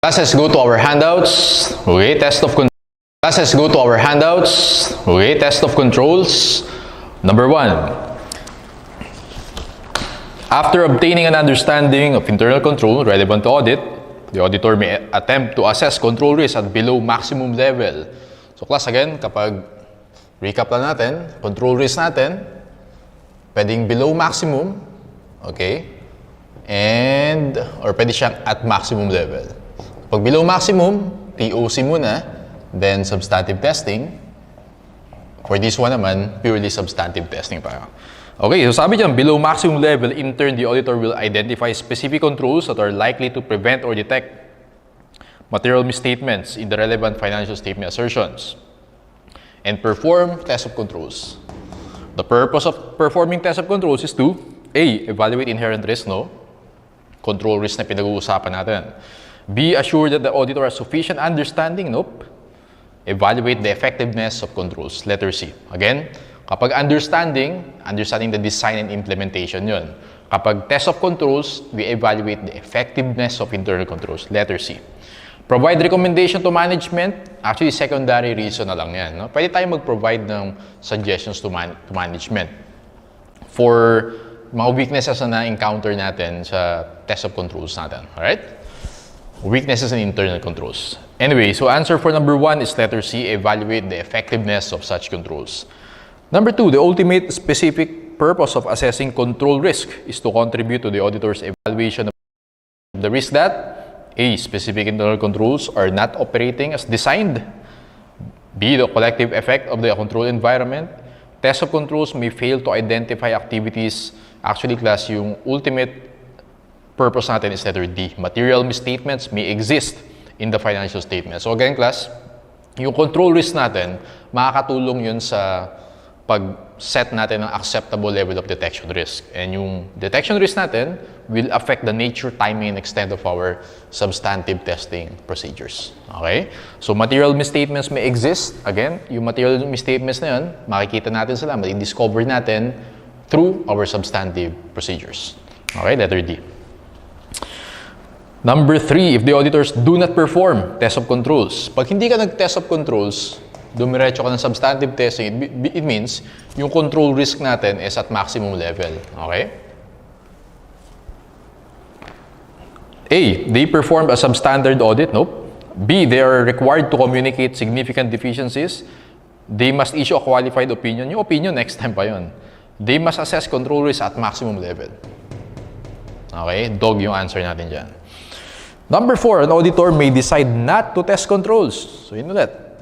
Let's go to our handouts. Okay, test of controls. Let's go to our handouts. Okay, test of controls. Number 1. After obtaining an understanding of internal control relevant to audit, the auditor may attempt to assess control risk at below maximum level. So class, again, kapag recap lang natin, control risk natin, pwedeng below maximum, okay, or pwede siyang at maximum level. Pag below maximum, TOC muna, then substantive testing. For this one naman, purely substantive testing pa. Okay, so sabi dyan, below maximum level, in turn, the auditor will identify specific controls that are likely to prevent or detect material misstatements in the relevant financial statement assertions and perform test of controls. The purpose of performing test of controls is to A. Evaluate inherent risk, no? Control risk na pinag-uusapan natin. B. Assure that the auditor has sufficient understanding, nope. Evaluate the effectiveness of controls, letter C. Again, kapag understanding the design and implementation yun. Kapag test of controls, we evaluate the effectiveness of internal controls, letter C. Provide recommendation to management, actually secondary reason na lang yan. No? Pwede tayo mag-provide ng suggestions to management for mga weaknesses na encounter natin sa test of controls natin. Alright? Weaknesses in internal controls. Anyway, so answer for number 1 is letter C, evaluate the effectiveness of such controls. Number 2, the ultimate specific purpose of assessing control risk is to contribute to the auditor's evaluation of the risk that A. Specific internal controls are not operating as designed. B. The collective effect of the control environment. Test of controls may fail to identify activities. Actually, class, yung ultimate purpose natin is letter D. Material misstatements may exist in the financial statement. So again, class, yung control risk natin, makakatulong yun sa pag-set natin ng acceptable level of detection risk. And yung detection risk natin will affect the nature, timing, and extent of our substantive testing procedures. Okay? So material misstatements may exist. Again, yung material misstatements na yun, makikita natin sila, ma-discover natin through our substantive procedures. Okay? Letter D. Number 3, if the auditors do not perform test of controls. Pag hindi ka nag-test of controls, dumiretso ka ng substantive testing, it means yung control risk natin is at maximum level. Okay? A. They performed a substandard audit. Nope. B. They are required to communicate significant deficiencies. They must issue a qualified opinion. Yung opinion, next time pa yun. They must assess control risk at maximum level. Okay? Dog yung answer natin dyan. Number 4, an auditor may decide not to test controls. So, you know that.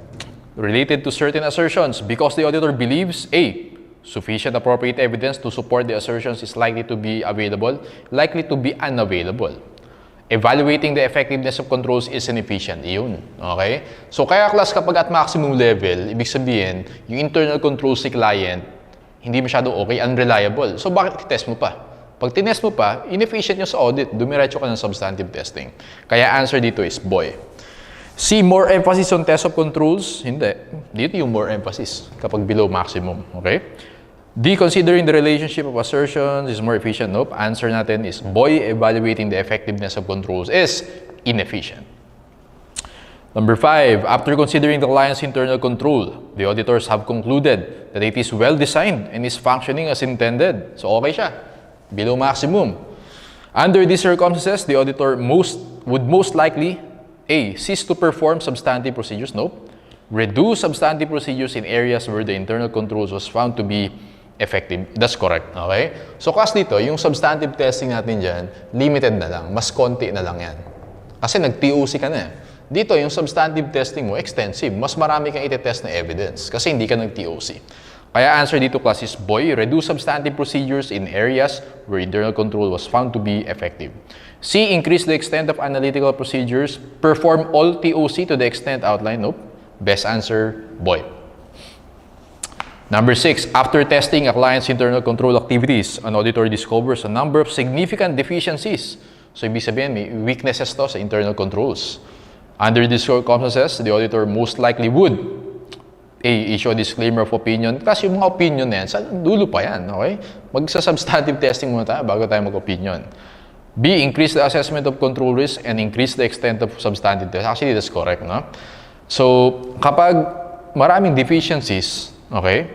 Related to certain assertions because the auditor believes A. Sufficient appropriate evidence to support the assertions is likely to be available, likely to be unavailable. Evaluating the effectiveness of controls is inefficient. Yun. Okay? So, kaya class, kapag at maximum level, ibig sabihin, yung internal controls ni client, hindi masyado okay, unreliable. So, bakit test mo pa? Pag tinest mo pa, inefficient yung sa audit, dumiretso ka ng substantive testing. Kaya answer dito is boy. C. More emphasis on test of controls. Hindi. Dito yung more emphasis kapag below maximum. Okay? D. Considering the relationship of assertions is more efficient. Nope. Answer natin is boy. Evaluating the effectiveness of controls is inefficient. Number 5. After considering the client's internal control, the auditors have concluded that it is well designed and is functioning as intended. So okay siya. Below maximum. Under these circumstances, the auditor would most likely A. Cease to perform substantive procedures. Nope. Reduce substantive procedures in areas where the internal controls was found to be effective. That's correct. Okay? So, class dito, yung substantive testing natin dyan, limited na lang. Mas konti na lang yan. Kasi nag-TOC ka na. Dito, yung substantive testing mo, extensive. Mas marami kang itetest na evidence kasi hindi ka nag-TOC. Kaya answer dito, class, is boy, reduce substantive procedures in areas where internal control was found to be effective. C. Increase the extent of analytical procedures. Perform all TOC to the extent outlined. Nope. Best answer, boy. Number 6. After testing a client's internal control activities, an auditor discovers a number of significant deficiencies. So, ibig sabihin, may weaknesses to sa internal controls. Under these circumstances, the auditor most likely would A. Issue a disclaimer of opinion. Kasi yung mga opinion na yan, sa dulo pa yan, okay? Magsa-substantive testing muna tayo bago tayo mag-opinion. B, increase the assessment of control risk and increase the extent of substantive test. Actually, that's correct, no? So, kapag maraming deficiencies, okay,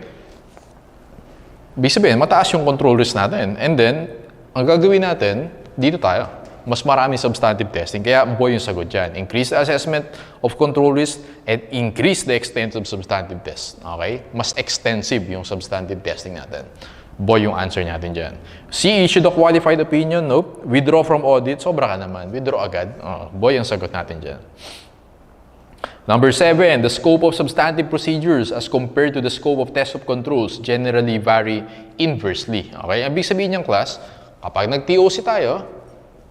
ibig sabihin, mataas yung control risk natin. And then, ang gagawin natin, dito tayo. Mas maraming substantive testing. Kaya, boy yung sagot dyan. Increase the assessment of control risk and increase the extent of substantive test. Okay? Mas extensive yung substantive testing natin. Boy yung answer natin dyan. C, issue the qualified opinion. Nope. Withdraw from audit. Sobra ka naman. Withdraw agad. Boy yung sagot natin dyan. Number 7, the scope of substantive procedures as compared to the scope of test of controls generally vary inversely. Okay? Ibig sabihin niyang class, kapag nag-TOC tayo,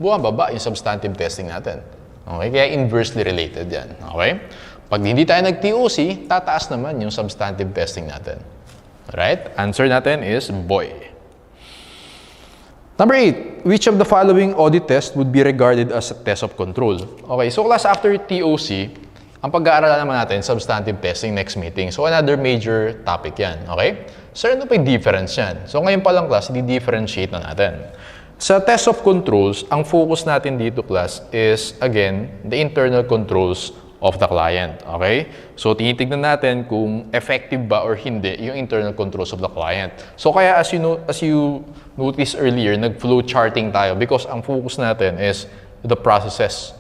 bumababa yung substantive testing natin. Okay? Kaya inversely related yan. Okay? Pag hindi tayo nag-TOC, tataas naman yung substantive testing natin. Right? Answer natin is boy. Number 8, which of the following audit test would be regarded as a test of control? Okay, so class after TOC, ang pag-aaralan naman natin, substantive testing next meeting. So another major topic yan. Okay? So ano pa yung difference yan? So ngayon pa lang class, di-differentiate na natin. Sa test of controls, ang focus natin dito class is, again, the internal controls of the client. Okay? So, tinitignan natin kung effective ba or hindi yung internal controls of the client. So, kaya as you noticed earlier, nag-flow charting tayo because ang focus natin is the processes.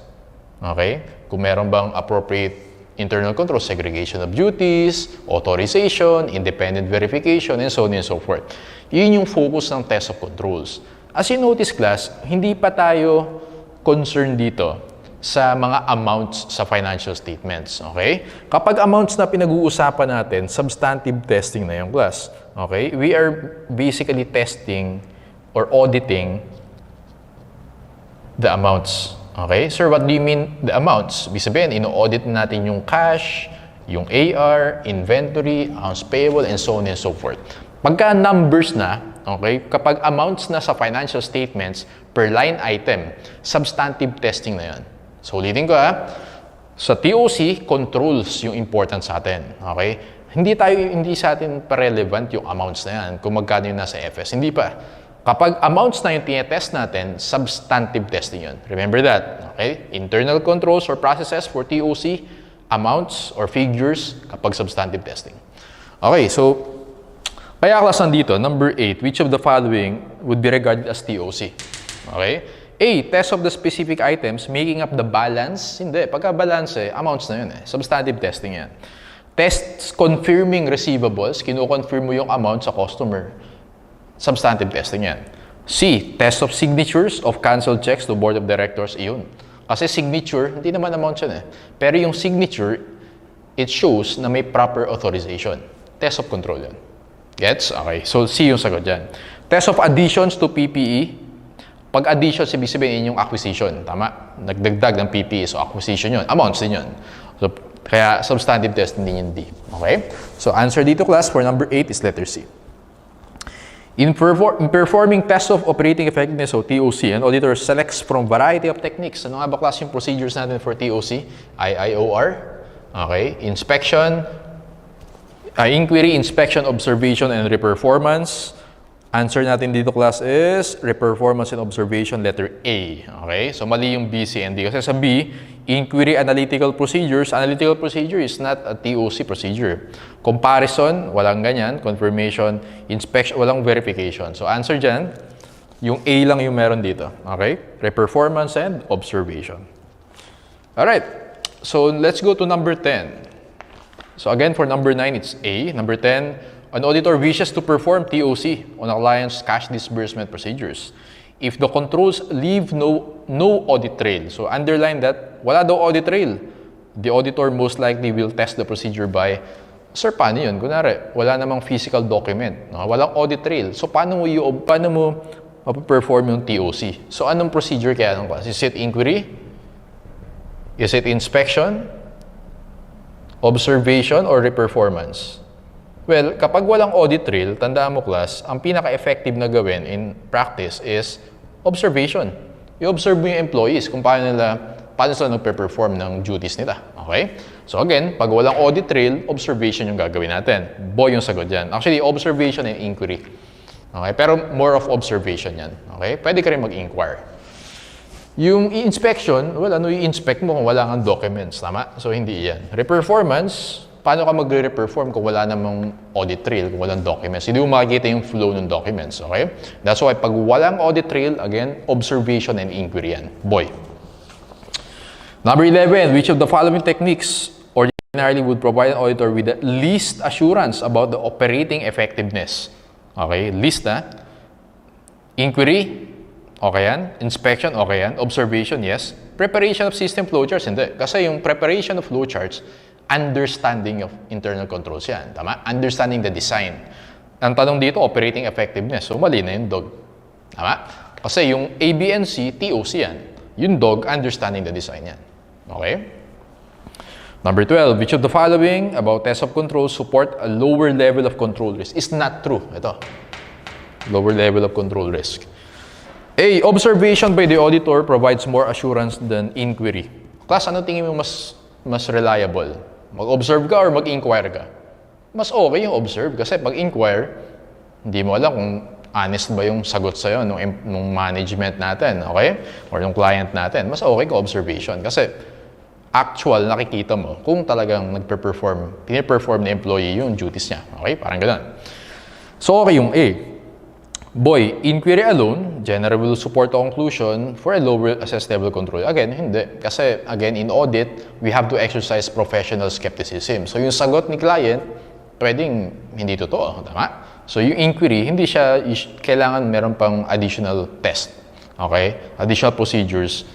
Okay? Kung meron bang appropriate internal controls, segregation of duties, authorization, independent verification, and so on and so forth. Yun yung focus ng test of controls. As you notice, class, hindi pa tayo concerned dito sa mga amounts sa financial statements. Okay? Kapag amounts na pinag-uusapan natin, substantive testing na yung class. Okay? We are basically testing or auditing the amounts. Okay? Sir, what do you mean the amounts? Ibig sabihin, ino-audit natin yung cash, yung AR, inventory, accounts payable, and so on and so forth. Pagka numbers na, okay, kapag amounts na sa financial statements per line item, substantive testing na yan. So, ulitin ko sa TOC, controls yung important sa atin. Okay? Hindi sa atin pa-relevant yung amounts na yan kung magkano yung nasa FS. Hindi pa. Kapag amounts na yung tinetest natin, substantive testing yun. Remember that. Okay? Internal controls or processes for TOC, amounts or figures kapag substantive testing. Okay, so, kaya class nandito, number 8, which of the following would be regarded as TOC? Okay? A, test of the specific items making up the balance. Hindi. Pagka-balance, amounts na yun. Substantive testing yan. Tests confirming receivables. Kino-confirm mo yung amount sa customer. Substantive testing yan. C, test of signatures of canceled checks to board of directors. Iyon. Kasi signature, hindi naman amount yan. Pero yung signature, it shows na may proper authorization. Test of control yan. Gets? Okay. So, C yung sagot dyan. Test of additions to PPE. Pag addition, ibig sabihin yung acquisition. Tama? Nagdagdag ng PPE. So, acquisition yun. Amounts din yun. So, kaya substantive testing din yung D. Okay? So, answer dito class for number 8 is letter C. In performing test of operating effectiveness o TOC, an auditor selects from variety of techniques. Ano nga ba class yung procedures natin for TOC? IIOR. Okay? Inspection, inquiry, inspection, observation, and reperformance. Answer natin dito class is reperformance and observation, letter A. Okay? So, mali yung B, C, and D. Kasi sa B, inquiry analytical procedures. Analytical procedure is not a TOC procedure. Comparison, walang ganyan. Confirmation, inspection, walang verification. So, answer dyan, yung A lang yung meron dito. Okay? Reperformance and observation. Alright. So, let's go to number 10. So, again, for number 9, it's A. Number 10, an auditor wishes to perform TOC on a client's cash disbursement procedures. If the controls leave no audit trail, so underline that, wala daw audit trail. The auditor most likely will test the procedure by, sir, paano yun? Kunwari, wala namang physical document, no? Walang audit trail. So, paano mo perform yung TOC? So, anong procedure kaya ng class? Is it inquiry? Is it inspection? Observation or reperformance? Well, kapag walang audit trail, tandaan mo class, ang pinaka-effective na gawin in practice is observation. I-observe mo yung employees kung paano sila nagpe-perform ng duties nila. Okay? So again, pag walang audit trail, observation yung gagawin natin. Boy yung sagot dyan. Actually, observation and inquiry. Okay? Pero more of observation yan. Okay? Pwede ka rin mag-inquire. Yung i-inspection, well, ano i-inspect mo kung wala kang documents, tama? So, hindi yan. Reperformance, paano ka magre-reperform kung wala namang audit trail, kung walang documents? Hindi mo makikita yung flow ng documents, okay? That's why pag walang audit trail, again, observation and inquiry yan. Boy. Number 11, which of the following techniques ordinarily would provide an auditor with the least assurance about the operating effectiveness? Okay, list na. Inquiry, okay yan. Inspection, okay yan. Observation, yes. Preparation of system flowcharts, hindi. Kasi yung preparation of flowcharts, understanding of internal controls yan. Tama? Understanding the design. Ang tanong dito, operating effectiveness. So, mali na yung DOG. Tama? Kasi yung ABNC, TOC yan. Yung DOG, understanding the design yan. Okay? Number 12, which of the following about test of control support a lower level of control risk? Is not true. Ito. Lower level of control risk. A, observation by the auditor provides more assurance than inquiry. Class, ano tingin mo mas reliable? Mag-observe ka or mag-inquire ka? Mas okay yung observe kasi pag-inquire, hindi mo alam kung honest ba yung sagot sa'yo nung management natin, okay? Or nung client natin. Mas okay ka observation kasi actual nakikita mo kung talagang piniperform na employee yung duties niya. Okay? Parang ganun. So, okay yung A. Boy, inquiry alone generally will support the conclusion for a lower assessed level control. Again, hindi. Kasi, again, in audit, we have to exercise professional skepticism. So, yung sagot ni client, pwedeng hindi totoo. Tama? So, yung inquiry, hindi siya, kailangan meron pang additional test. Okay? Additional procedures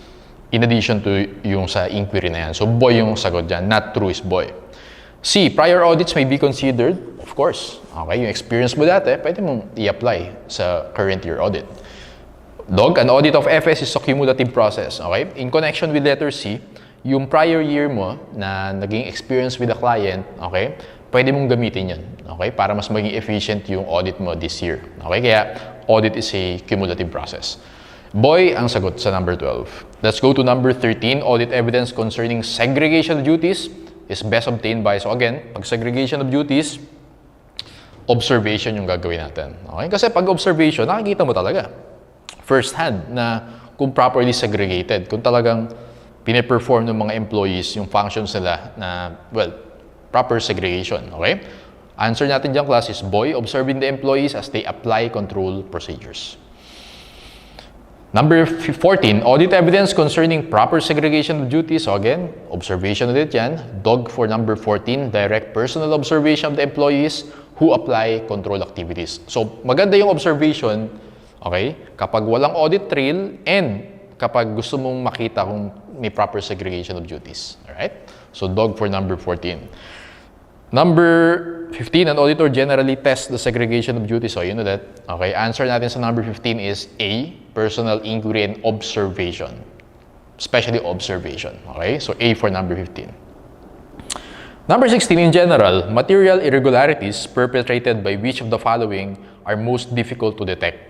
in addition to yung sa inquiry na yan. So, boy yung sagot dyan. Not true is boy. C, prior audits may be considered, of course. Okay, yung experience mo dati, pwede mong i-apply sa current year audit. DOG, an audit of FS is a cumulative process. Okay? In connection with letter C, yung prior year mo na naging experience with the client, okay, pwede mong gamitin yan. Okay? Para mas maging efficient yung audit mo this year. Okay? Kaya, audit is a cumulative process. Boy, ang sagot sa number 12. Let's go to number 13, audit evidence concerning segregation of duties is best obtained by, so again, pag segregation of duties, observation yung gagawin natin. Okay? Kasi pag observation, nakikita mo talaga first hand na kung properly segregated, kung talagang piniperform ng mga employees yung functions nila na, well, proper segregation. Okay? Answer natin dyan, class, is boy, observing the employees as they apply control procedures. Number 14, audit evidence concerning proper segregation of duties. So again, observation ulit yan. DOG for number 14, direct personal observation of the employees who apply control activities. So maganda yung observation, okay, kapag walang audit trail and kapag gusto mong makita kung may proper segregation of duties. Alright? So DOG for number 14. Number 15, an auditor generally tests the segregation of duties. So, you know that. Okay, answer natin sa number 15 is A, personal inquiry and observation. Especially observation. Okay, so A for number 15. Number 16, in general, material irregularities perpetrated by which of the following are most difficult to detect?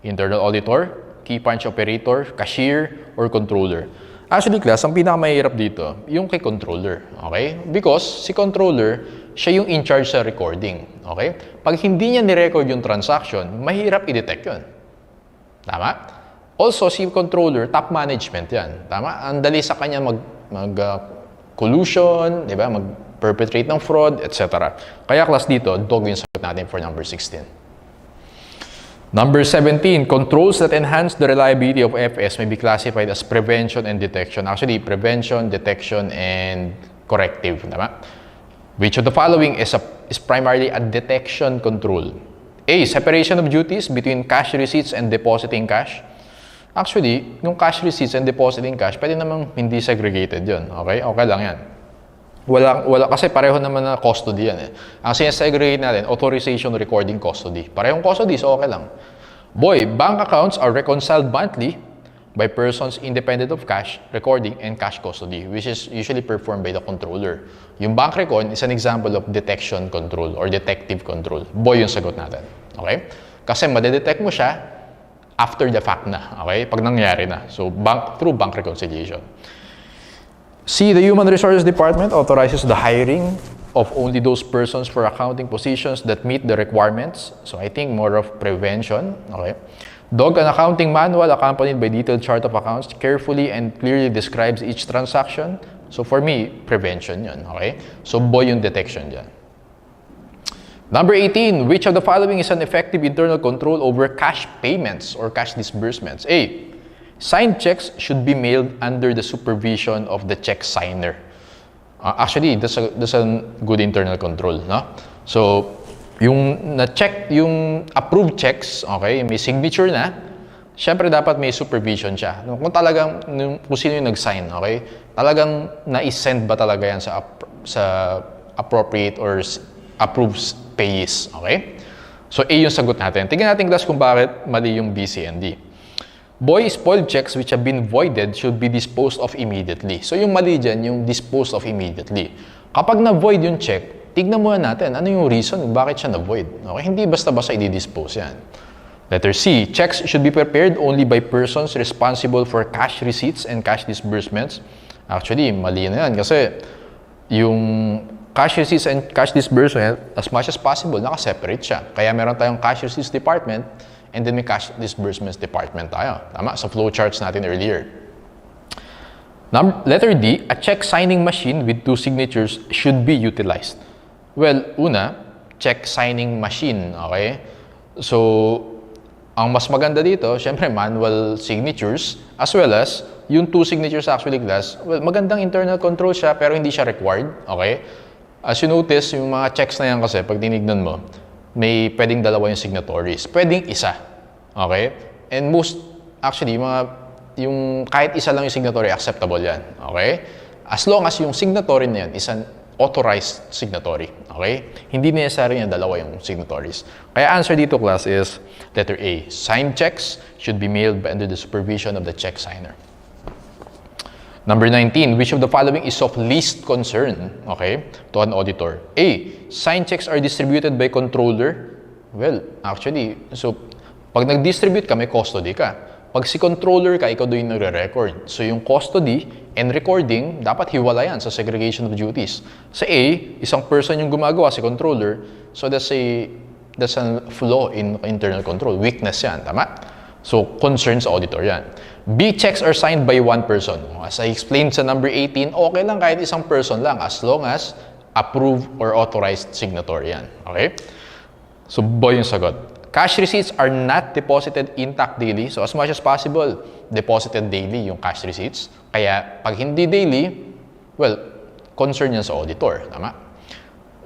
Internal auditor, key punch operator, cashier, or controller? Actually, class, ang pinakamahirap dito, yung kay controller. Okay? Because si controller, siya yung in charge sa recording. Okay? Pag hindi niya ni-record yung transaction, mahirap i-detect yun. Tama? Also, si controller, top management yan. Tama? Ang dali sa kanya collusion, di ba? Mag-perpetrate ng fraud, etc. Kaya class dito, DOG yung sagot natin for number 16. Number 17, controls that enhance the reliability of FS may be classified as prevention and detection. Actually, prevention, detection, and corrective. Tama? Which of the following is primarily a detection control? A, separation of duties between cash receipts and depositing cash. Actually, yung cash receipts and depositing cash, pwede namang hindi segregated yun. Okay? Okay lang yan. Wala, kasi pareho naman na custody yan eh. Ang sinasegregate natin, authorization, recording, custody. Parehong custody, so okay lang. Boy, bank accounts are reconciled monthly by persons independent of cash, recording, and cash custody, which is usually performed by the controller. Yung bank recon is an example of detection control or detective control. Boy, yung sagot natin. Okay? Kasi madedetect mo siya after the fact na. Okay? Pag nangyari na. So, through bank reconciliation. C, the Human Resources Department authorizes the hiring of only those persons for accounting positions that meet the requirements. So I think more of prevention. Okay. Dog, an accounting manual accompanied by detailed chart of accounts carefully and clearly describes each transaction. So for me, prevention yun, okay? So boy yung detection dyan. Number 18, which of the following is an effective internal control over cash payments or cash disbursements? A, signed checks should be mailed under the supervision of the check signer. Actually, that's a good internal control, no? So, yung na-check, yung approved checks, okay, may signature na, syempre dapat may supervision siya. Kung talagang, kung sino yung nag-sign, okay, talagang na-send ba talaga yan sa appropriate or approved payees, okay? So, A yung sagot natin. Tingnan natin class kung bakit mali yung B, C, and D. Boy, spoiled checks which have been voided should be disposed of immediately. So, yung mali dyan, yung disposed of immediately. Kapag na-void yung check, tignan muna natin ano yung reason bakit siya na-void. Okay? Hindi basta-basta i-dispose yan. Letter C, checks should be prepared only by persons responsible for cash receipts and cash disbursements. Actually, mali na yan kasi yung cash receipts and cash disbursement, as much as possible, naka-separate siya. Kaya meron tayong cash receipts department and then may cash disbursements department tayo. Tama? Sa flowcharts natin earlier. Letter D, a check signing machine with 2 signatures should be utilized. Well, una, check signing machine, okay? So, ang mas maganda dito, syempre manual signatures as well as yung 2 signatures actually class. Well, magandang internal control siya pero hindi siya required, okay? As you notice, yung mga checks na yan kasi pag tinignan mo, may pwedeng dalawa yung signatories. Pwedeng isa, okay? And most, actually, yung kahit isa lang yung signatory, acceptable yan, okay? As long as yung signatory na yan is an authorized signatory, okay? Hindi necessary na dalawa yung signatories. Kaya answer dito class is letter A. Signed checks should be mailed under the supervision of the check signer. Number 19, which of the following is of least concern, okay, to an auditor? A, signed checks are distributed by controller. Well, actually, so pag nag-distribute ka, may custody ka. Pag si controller ka, ikaw doon yung nagre-record. So yung custody and recording, dapat hiwala yan sa segregation of duties. Sa A, isang person yung gumagawa, si controller. So that's a flaw in internal control. Weakness yan, tama? So concerns auditor yan. B, checks are signed by one person. As I explained sa number 18, okay lang kahit isang person lang as long as approved or authorized signatory yan. Okay? So boy yung sagot. Cash receipts are not deposited intact daily. So as much as possible, deposited daily yung cash receipts. Kaya pag hindi daily, well, concern yan sa auditor. Tama?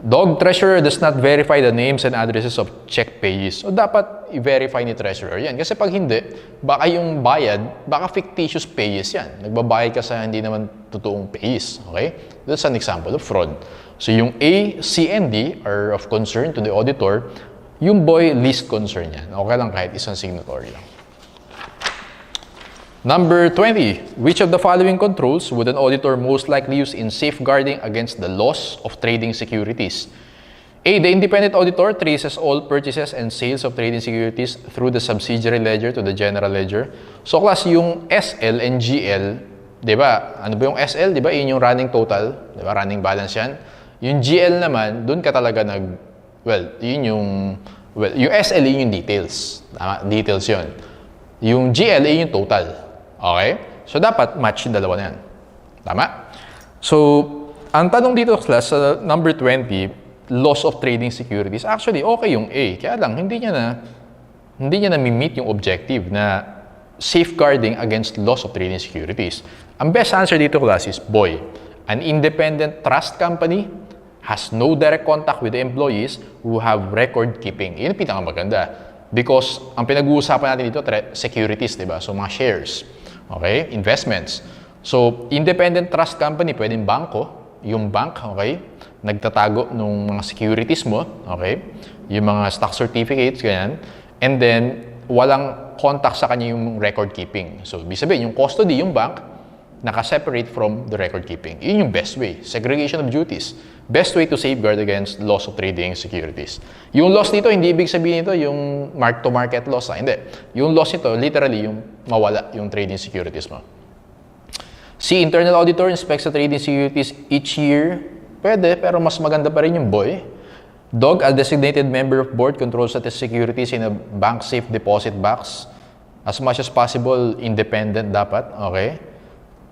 Dog, treasurer does not verify the names and addresses of check payees. So dapat i-verify ni treasurer yan. Kasi pag hindi, baka yung bayad, baka fictitious payees yan. Nagbabayad ka sa hindi naman totoong payees. Okay? That's an example of fraud. So yung A, C, and D are of concern to the auditor. Yung boy, least concern yan. Okay lang kahit isang signatory lang. Number 20. Which of the following controls would an auditor most likely use in safeguarding against the loss of trading securities? A. The independent auditor traces all purchases and sales of trading securities through the subsidiary ledger to the general ledger. So, class, yung SL and GL, di ba? Ano ba yung SL? Di ba? Yun yung running total. Di ba? Running balance yan. Yung GL naman, dun ka talaga yung SL yung details. Tama? Details yun. Yung GL yung total. Okay? So, dapat match yung dalawa na yan. Tama? So, ang tanong dito class sa number 20, loss of trading securities. Actually, okay yung A. Kaya lang, hindi niya na meet yung objective na safeguarding against loss of trading securities. Ang best answer dito class is boy. An independent trust company has no direct contact with the employees who have record keeping. Yun ang pinakamaganda. Because ang pinag-uusapan natin dito, securities, di ba? So, mga shares. Okay? Investments. So, independent trust company, pwedeng bangko. Yung bank, okay? Nagtatago ng mga securities mo. Okay? Yung mga stock certificates, ganyan. And then, walang contact sa kanya yung record keeping. So, ibig sabihin, yung custody, yung bank, naka-separate from the record keeping. Yun yung best way. Segregation of duties. Best way to safeguard against loss of trading securities. Yung loss nito, hindi ibig sabihin nito yung mark-to-market loss. Hindi. Yung loss nito, literally, yung mawala yung trading securities mo. Si internal auditor inspects the trading securities each year. Pwede, pero mas maganda pa rin yung boy. Dog, a designated member of board, controls the securities in a bank safe deposit box. As much as possible, independent dapat, okay?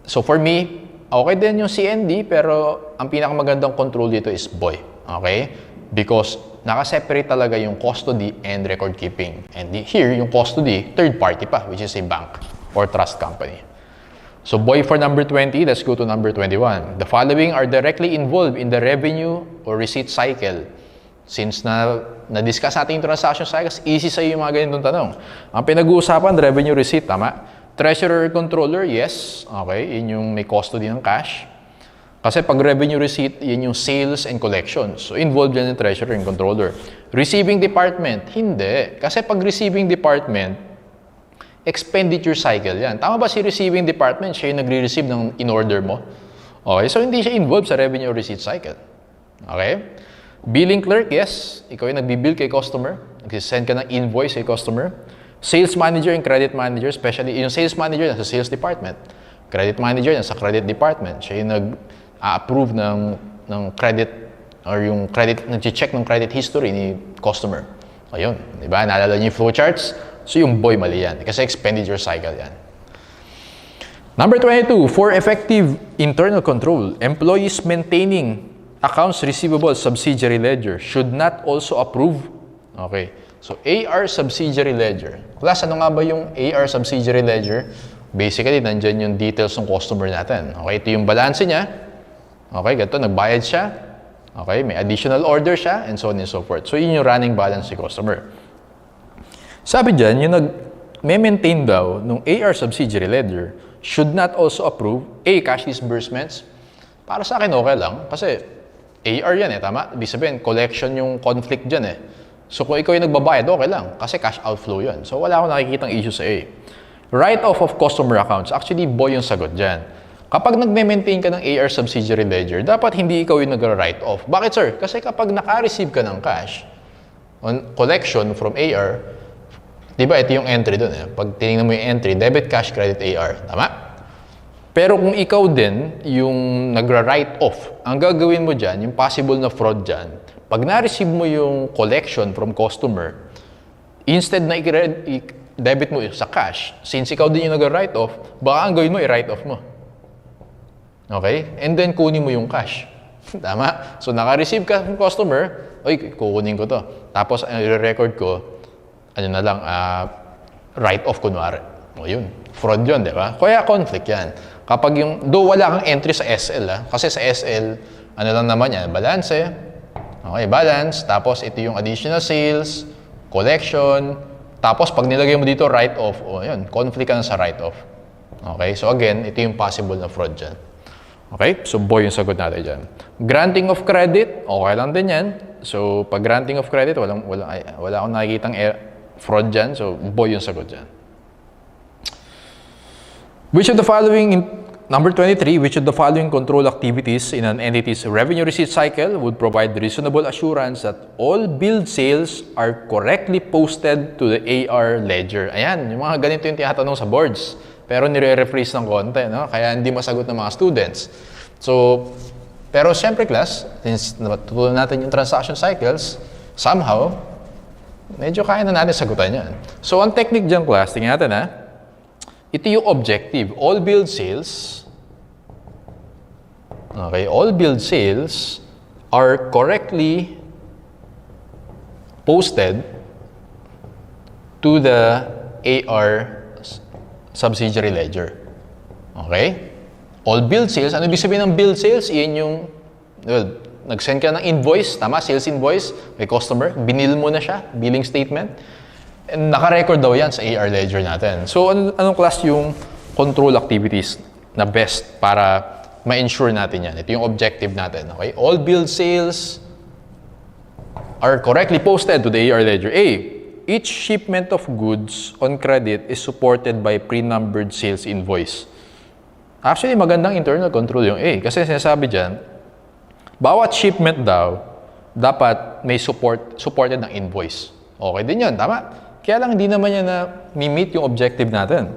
So for me, okay din yung CND, pero ang pinakamagandang control dito is BOY, okay? Because naka-separate talaga yung custody and record keeping. And here, yung custody, third party pa, which is a bank or trust company. So BOY for number 20, let's go to number 21. The following are directly involved in the revenue or receipt cycle. Since na-discuss natin yung transaction cycles, easy sa'yo yung mga ganitong tanong. Ang pinag-uusapan, revenue receipt, tama? Treasurer controller, yes. Okay, yun yung may custody ng cash. Kasi pag revenue receipt, yun yung sales and collections. So involved yan yung treasurer and controller. Receiving department, hindi. Kasi pag receiving department, expenditure cycle yan. Tama ba si receiving department? Siya yung nagre-receive ng in-order mo. Okay, so hindi siya involved sa revenue receipt cycle. Okay? Billing clerk, yes. Ikaw yung nagbibill kay customer. Nag-send ka ng invoice kay customer. Sales manager and credit manager, especially yung sales manager nasa sales department. Credit manager nasa credit department. Siya yung nag-approve ng credit or yung credit, nag-check ng credit history ni customer. Ayun, di ba? Naalala niyo yung flowcharts? So yung BOY mali yan. Kasi expenditure cycle yan. Number 22, for effective internal control, employees maintaining accounts receivable subsidiary ledger should not also approve. Okay. So, AR subsidiary ledger. Class, ano nga ba yung AR subsidiary ledger? Basically, nandyan yung details ng customer natin. Okay, ito yung balance niya. Okay, ganito, nagbayad siya. Okay, may additional order siya, and so on and so forth. So, yun yung running balance ni customer. Sabi dyan, yung nag-maintain daw ng AR subsidiary ledger should not also approve cash disbursements. Para sa akin, okay lang. Kasi, AR yan tama? Ibig sabihin, collection yung conflict dyan So kung ikaw yung nagbabayad, okay lang. Kasi cash outflow yan. So wala akong nakikitang issue sa A. Write-off of customer accounts. Actually, BOY yung sagot dyan. Kapag nagme-maintain ka ng AR subsidiary ledger, dapat hindi ikaw yung nag-write-off. Bakit sir? Kasi kapag naka-receive ka ng cash on collection from AR, di ba ito yung entry dun Pag tinignan mo yung entry, debit, cash, credit, AR. Tama? Pero kung ikaw din yung nagra-write off, ang gagawin mo dyan, yung possible na fraud dyan, pag na-receive mo yung collection from customer, instead na i-debit mo sa cash, since ikaw din yung nagra-write off, baka ang gawin mo, i-write off mo. Okay? And then kunin mo yung cash. Tama? So naka-receive ka from customer, oy, kukunin ko to. Tapos i-record ko, ano na lang, write off kunwari. O yun, fraud yun, di ba? Kaya conflict yan. Kapag yung, though wala kang entry sa SL, kasi sa SL, ano lang naman yan, balance Okay, balance. Tapos ito yung additional sales, collection. Tapos pag nilagay mo dito, write-off. O yun, conflict ka na sa write-off. Okay, so again, ito yung possible na fraud dyan. Okay, so BOY yung sagot natin dyan. Granting of credit, okay lang din yan. So pag granting of credit, wala akong nakikitang fraud dyan. So BOY yung sagot dyan. Which of the following, number 23, which of the following control activities in an entity's revenue receipt cycle would provide reasonable assurance that all billed sales are correctly posted to the AR ledger? Ayan, yung mga ganito yung tinatanong sa boards. Pero nire-rephrase ng konti, no? Kaya hindi masagot ng mga students. So, pero siyempre class, since natutunan natin yung transaction cycles, somehow, medyo kaya na natin sagutan yan. So, ang technique dyan class, tingnan natin ito yung objective. All billed sales, okay, all billed sales are correctly posted to the AR subsidiary ledger. Okay? All billed sales, ano ibig sabihin ng billed sales? Iyan yung, well, nag-send ka ng invoice, tama? Sales invoice kay customer, binil mo na siya, billing statement. And naka-record daw yan sa AR ledger natin. So, anong class yung control activities na best para ma-ensure natin yan? Ito yung objective natin. Okay? All billed sales are correctly posted to the AR ledger. A, each shipment of goods on credit is supported by pre-numbered sales invoice. Actually, magandang internal control yung A. Kasi sinasabi dyan, bawat shipment daw, dapat may supported ng invoice. Okay din yun, tama? Kaya lang hindi naman yan na mi-meet yung objective natin.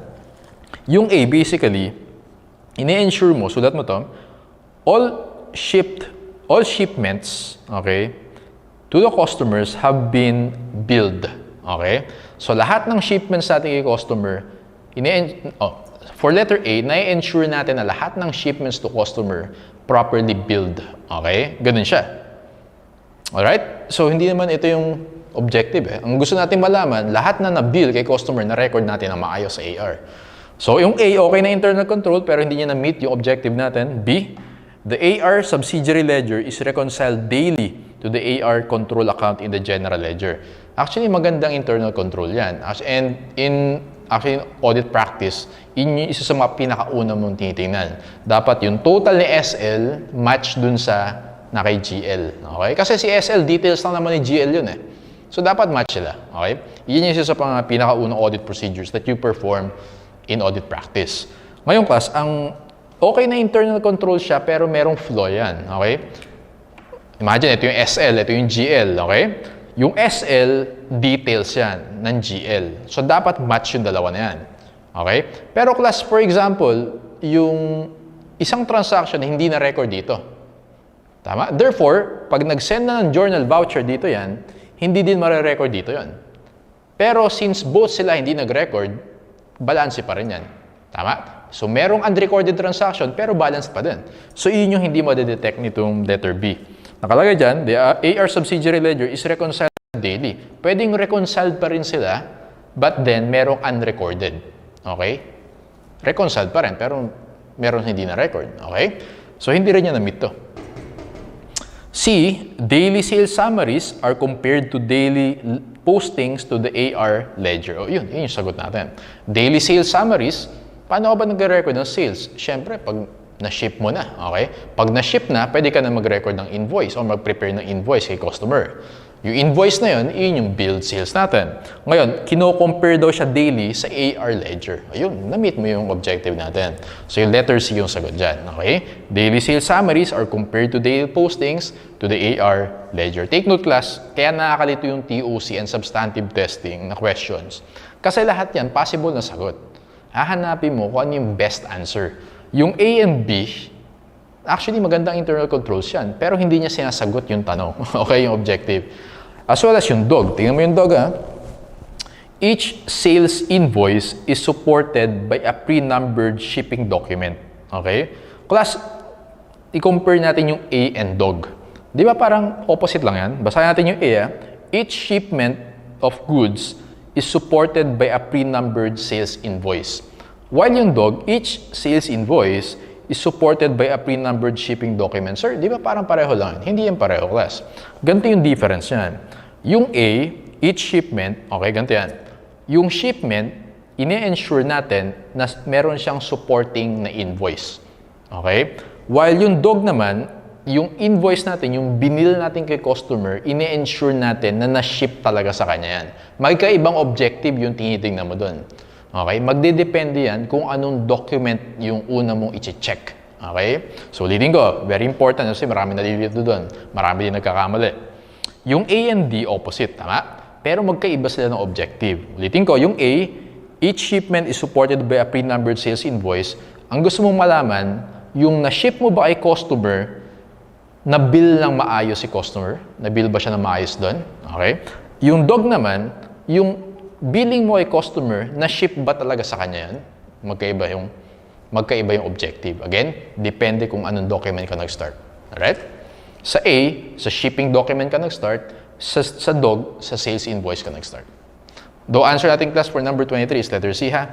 Yung A, basically, ini-ensure mo, sulat mo to, all shipments, okay, to the customers have been billed. Okay? So, lahat ng shipments natin kay customer, for letter A, na-ensure natin na lahat ng shipments to customer properly billed. Okay? Ganun siya. Alright? So, hindi naman ito yung objective. Ang gusto natin malaman, lahat na na-bill kay customer, na-record natin na maayos sa AR. So, yung A, okay na internal control, pero hindi niya na-meet yung objective natin. B, the AR subsidiary ledger is reconciled daily to the AR control account in the general ledger. Actually, magandang internal control yan. And in audit practice, yun yung isa sa mga pinakauna mong tinitingnan. Dapat yung total ni SL match dun sa na kay GL. Okay? Kasi si SL, details lang naman ni GL yun eh. So, dapat match sila. Okay? Yun yung isa sa pinakaunang audit procedures that you perform in audit practice. Ngayon, class, ang okay na internal control siya, pero merong flaw yan. Okay? Imagine, ito yung SL, ito yung GL. Okay? Yung SL, details yan ng GL. So, dapat match yung dalawa na yan. Okay? Pero, class, for example, yung isang transaction hindi na record dito. Tama? Therefore, pag nag-send na ng journal voucher dito yan, hindi din mare-record dito yan. Pero since both sila hindi nag-record, balance pa rin yan. Tama? So, merong unrecorded transaction, pero balance pa din. So, yun yung hindi ma-detect nitong letter B. Nakalagay dyan, the AR subsidiary ledger is reconciled daily. Pwedeng reconciled pa rin sila, but then merong unrecorded. Okay? Reconciled pa rin, pero meron hindi na-record. Okay? So, hindi rin niya na-meet to. C, daily sales summaries are compared to daily postings to the AR ledger. O, yun yung sagot natin. Daily sales summaries, paano ka ba nag-record ng sales? Siyempre, pag na-ship mo na, okay? Pag na-ship na, pwede ka na mag-record ng invoice o mag-prepare ng invoice kay customer. Yung invoice na yun, yun yung billed sales natin. Ngayon, kino-compare daw siya daily sa AR ledger. Ayun, na-meet mo yung objective natin. So, yung letter C yung sagot dyan, okay? Daily sales summaries are compared to daily postings to the AR ledger. Take note, class, kaya nakakalito yung TOC and substantive testing na questions. Kasi lahat yan, possible na sagot. Hahanapin mo kung ano yung best answer. Yung A and B, actually magandang internal controls yan, pero hindi niya sinasagot yung tanong. Okay, yung objective. As well as yung dog. Tingnan mo yung dog, ha? Each sales invoice is supported by a pre-numbered shipping document. Okay? Class, i-compare natin yung A and dog. Di ba parang opposite lang yan? Basahin natin yung A, ha? Each shipment of goods is supported by a pre-numbered sales invoice. While yung dog, each sales invoice is supported by a pre-numbered shipping document. Sir, di ba parang pareho lang? Hindi yan pareho, class. Ganito yung difference yan. Yung A, each shipment, okay, ganito yan. Yung shipment, ine-ensure natin na meron siyang supporting na invoice. Okay? While yung dog naman, yung invoice natin, yung binil natin kay customer, ine-ensure natin na na-ship talaga sa kanya yan. Magkaibang objective yung tinitingnan mo doon. Okay? Magdedepende yan kung anong document yung una mong i-check. Okay? So, ulitin ko, very important kasi marami nalilito doon. Marami din nagkakamali. Yung A and D, opposite, tama? Pero magkaiba sila ng objective. Ulitin ko, yung A, each shipment is supported by a pre-numbered sales invoice. Ang gusto mong malaman, yung na-ship mo ba ay customer, na-bill ng maayos si customer? Na-bill ba siya ng maayos doon? Okay? Yung dog naman, yung billing mo ay customer, na-ship ba talaga sa kanya yan? Magkaiba yung objective. Again, depende kung anong document ka nag-start. Alright? Sa A, sa shipping document ka nag-start. Sa dog, sa sales invoice ka nag-start. The answer natin, class, for number 23 is letter C, ha?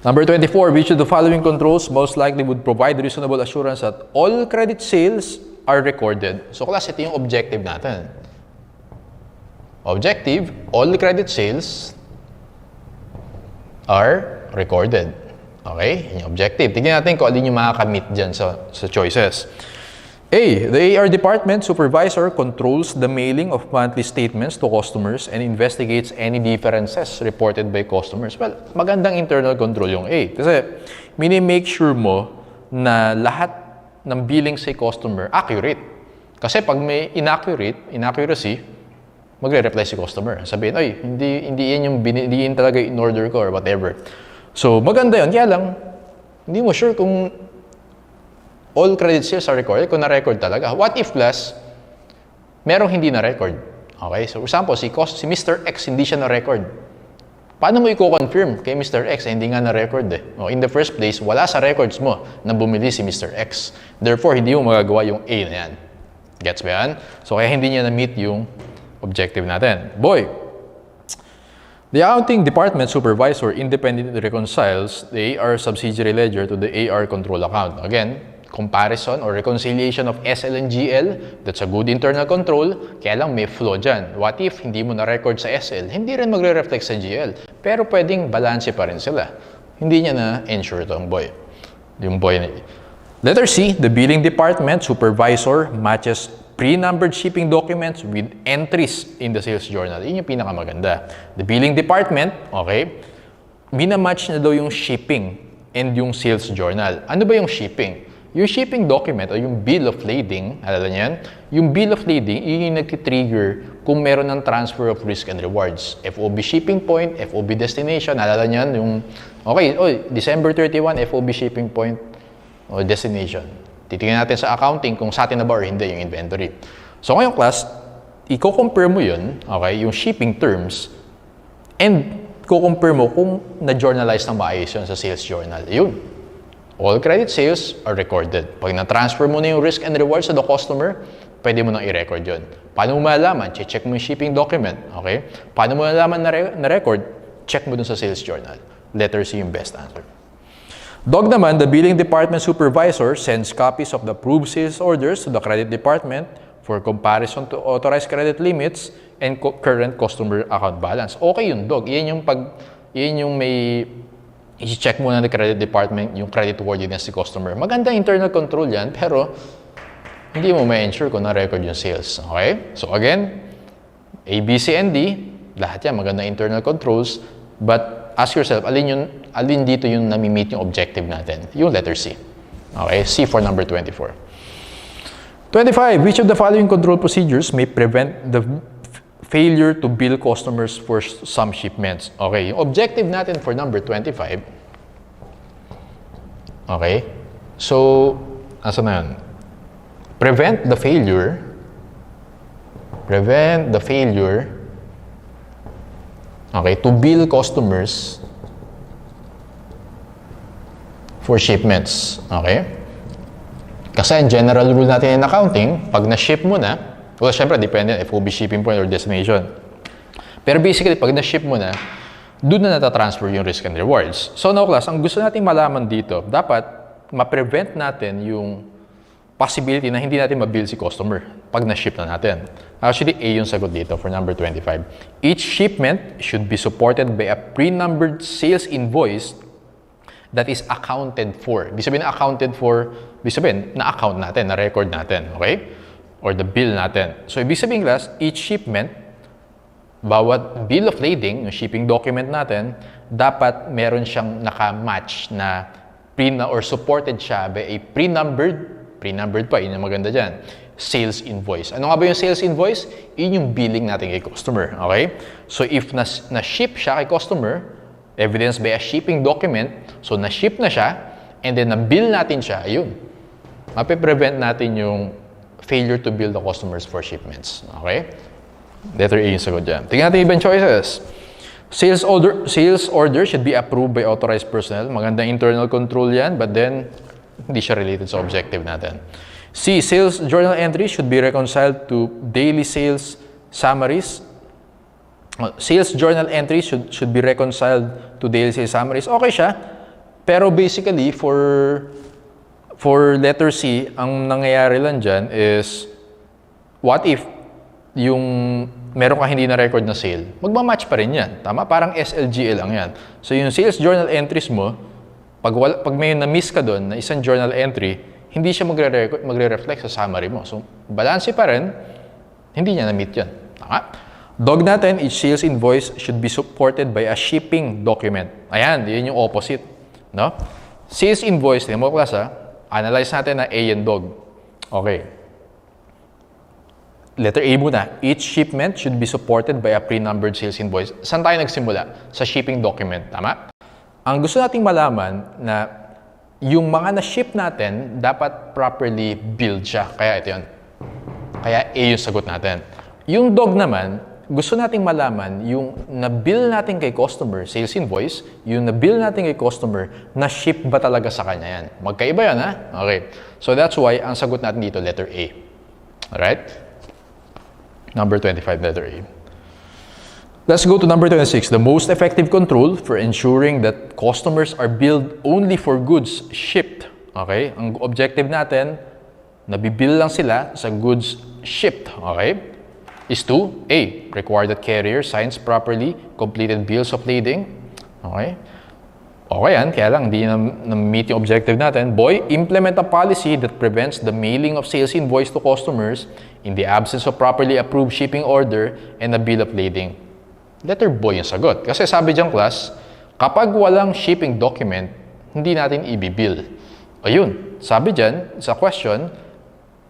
Number 24, which of the following controls most likely would provide reasonable assurance that all credit sales are recorded? So, class, ito yung objective natin. Objective, all credit sales are recorded. Okay? Yan yung objective. Tignan natin kung alin yung makakamit dyan sa choices. A, the AR department supervisor controls the mailing of monthly statements to customers and investigates any differences reported by customers. Well, magandang internal control yung A. Kasi, mini-make sure mo na lahat ng billing sa customer accurate. Kasi pag may inaccuracy, magre-reply si customer. Sabihin, ay, hindi yan talaga in order ko or whatever. So, maganda yun. Kaya lang, hindi mo sure kung all credit sales are recorded, kung na-record talaga. What if, class, merong hindi na-record? Okay? So, for example, si Mr. X hindi siya na-record. Paano mo i-confirm kay Mr. X na hindi nga na-record eh? In the first place, wala sa records mo na bumili si Mr. X. Therefore, hindi mo magagawa yung A na yan. Gets ba yan? So, kaya hindi niya na-meet yung objective natin. Boy, the accounting department supervisor independently reconciles the AR subsidiary ledger to the AR control account. Again, comparison or reconciliation of SL and GL, that's a good internal control, kaya lang may flaw dyan. What if hindi mo na-record sa SL, hindi rin magre-reflect sa GL, pero pwedeng balanse pa rin sila. Hindi niya na-ensure itong boy. Yung boy na. Letter C, the billing department supervisor matches pre-numbered shipping documents with entries in the sales journal. Yun yung pinakamaganda. The billing department, okay, minamatch na daw yung shipping and yung sales journal. Ano ba yung shipping? Yung shipping document o yung bill of lading, alala niyo yan? Yung bill of lading, yun yung nagtitrigger kung meron ng transfer of risk and rewards. FOB shipping point, FOB destination, alala niyo yan? Yung, okay, December 31, FOB shipping point o destination. Titingnan natin sa accounting kung sa atin na ba or hindi yung inventory. So ngayong class, i-compare mo yun, okay, yung shipping terms, and i-compare mo kung na-journalize ng maayos yun sa sales journal. Yun. All credit sales are recorded. Pag na-transfer mo na yung risk and rewards sa the customer, pwede mo nang i-record yun. Paano mo malalaman? Check mo yung shipping document. Okay? Paano mo malalaman na-record? Check mo dun sa sales journal. Letter C yung best answer. Dog naman, the billing department supervisor sends copies of the approved sales orders to the credit department for comparison to authorized credit limits and current customer account balance. Okay yung dog. Yan yung may i-check muna ng credit department yung credit worthiness si customer. Maganda internal control yan, pero hindi mo ma-ensure kung na-record yung sales. Okay? So again, A, B, C, and D, lahat yan maganda internal controls, but ask yourself, alin dito yung nami-meet yung objective natin? Yung letter C. Okay? C for number 24. 25. Which of the following control procedures may prevent the failure to bill customers for some shipments? Okay. Yung objective natin for number 25. Okay. So, asa na yun? Prevent the failure. Okay. To bill customers for shipments. Okay? Kasi ang general rule natin in accounting, pag na-ship mo na, well, syempre, depende FOB shipping point or destination. Pero basically, pag na-ship mo na, doon na natatransfer yung risk and rewards. So now class, ang gusto nating malaman dito, dapat ma-prevent natin yung possibility na hindi natin ma-bill si customer pag na-ship na natin. Actually, A yung sagot dito for number 25. Each shipment should be supported by a pre-numbered sales invoice that is accounted for. Ibig sabihin na accounted for, ibig sabihin na-account natin, na-record natin, okay? Or the bill natin. So, ibig sabihin class, each shipment, bawat bill of lading, yung shipping document natin, dapat meron siyang naka-match na or supported siya by a pre-numbered pa, yun yung maganda dyan, sales invoice. Ano nga ba yung sales invoice? Yun yung billing natin kay customer, okay? So, if na-ship siya kay customer, evidenced by a shipping document, so na-ship na siya, and then na-bill natin siya, ayun. Mape-prevent natin yung failure to bill the customers for shipments. Okay? Letter A yung sagot dyan. Tingnan natin ibang choices. Sales order should be approved by authorized personnel. Magandang internal control yan, but then hindi siya related sa objective natin. C. Sales journal entries should be reconciled to daily sales summaries. Sales journal entries should be reconciled to daily sales summaries. Okay siya. Pero basically, for letter C, ang nangyayari lang dyan is, what if yung meron ka hindi na-record na sale, magmamatch pa rin yan. Tama? Parang SLGL lang yan. So yung sales journal entries mo, pag may na-miss ka doon na isang journal entry, hindi siya magre-reflect sa summary mo. So, balance pa rin, hindi niya na-meet yan. Tama? Dog natin, each sales invoice should be supported by a shipping document. Ayan, yun yung opposite. No? Sales invoice, tingnan mo class analyze natin na A and dog. Okay. Letter A muna. Each shipment should be supported by a pre-numbered sales invoice. Saan tayo nagsimula? Sa shipping document. Tama? Ang gusto nating malaman na yung mga na-ship natin, dapat properly billed siya. Kaya ito yun. Kaya A yung sagot natin. Yung dog naman, gusto nating malaman yung na-bill natin kay customer, sales invoice, yung na-bill natin kay customer, na-ship ba talaga sa kanya yan? Magkaiba yan, ha? Okay. So that's why, ang sagot natin dito, letter A. Alright? Number 25, letter A. Let's go to number 26. The most effective control for ensuring that customers are billed only for goods shipped. Okay? Ang objective natin, nabibill lang sila sa goods shipped. Okay? Is to A. Require that carrier signs properly completed bills of lading. Okay? Okay yan, kaya lang hindi na-meet yung objective natin. Boy, implement a policy that prevents the mailing of sales invoice to customers in the absence of properly approved shipping order and a bill of lading. Letter boy yung sagot. Kasi sabi dyan, class, kapag walang shipping document, hindi natin i-bill. Ayun, sabi dyan sa question,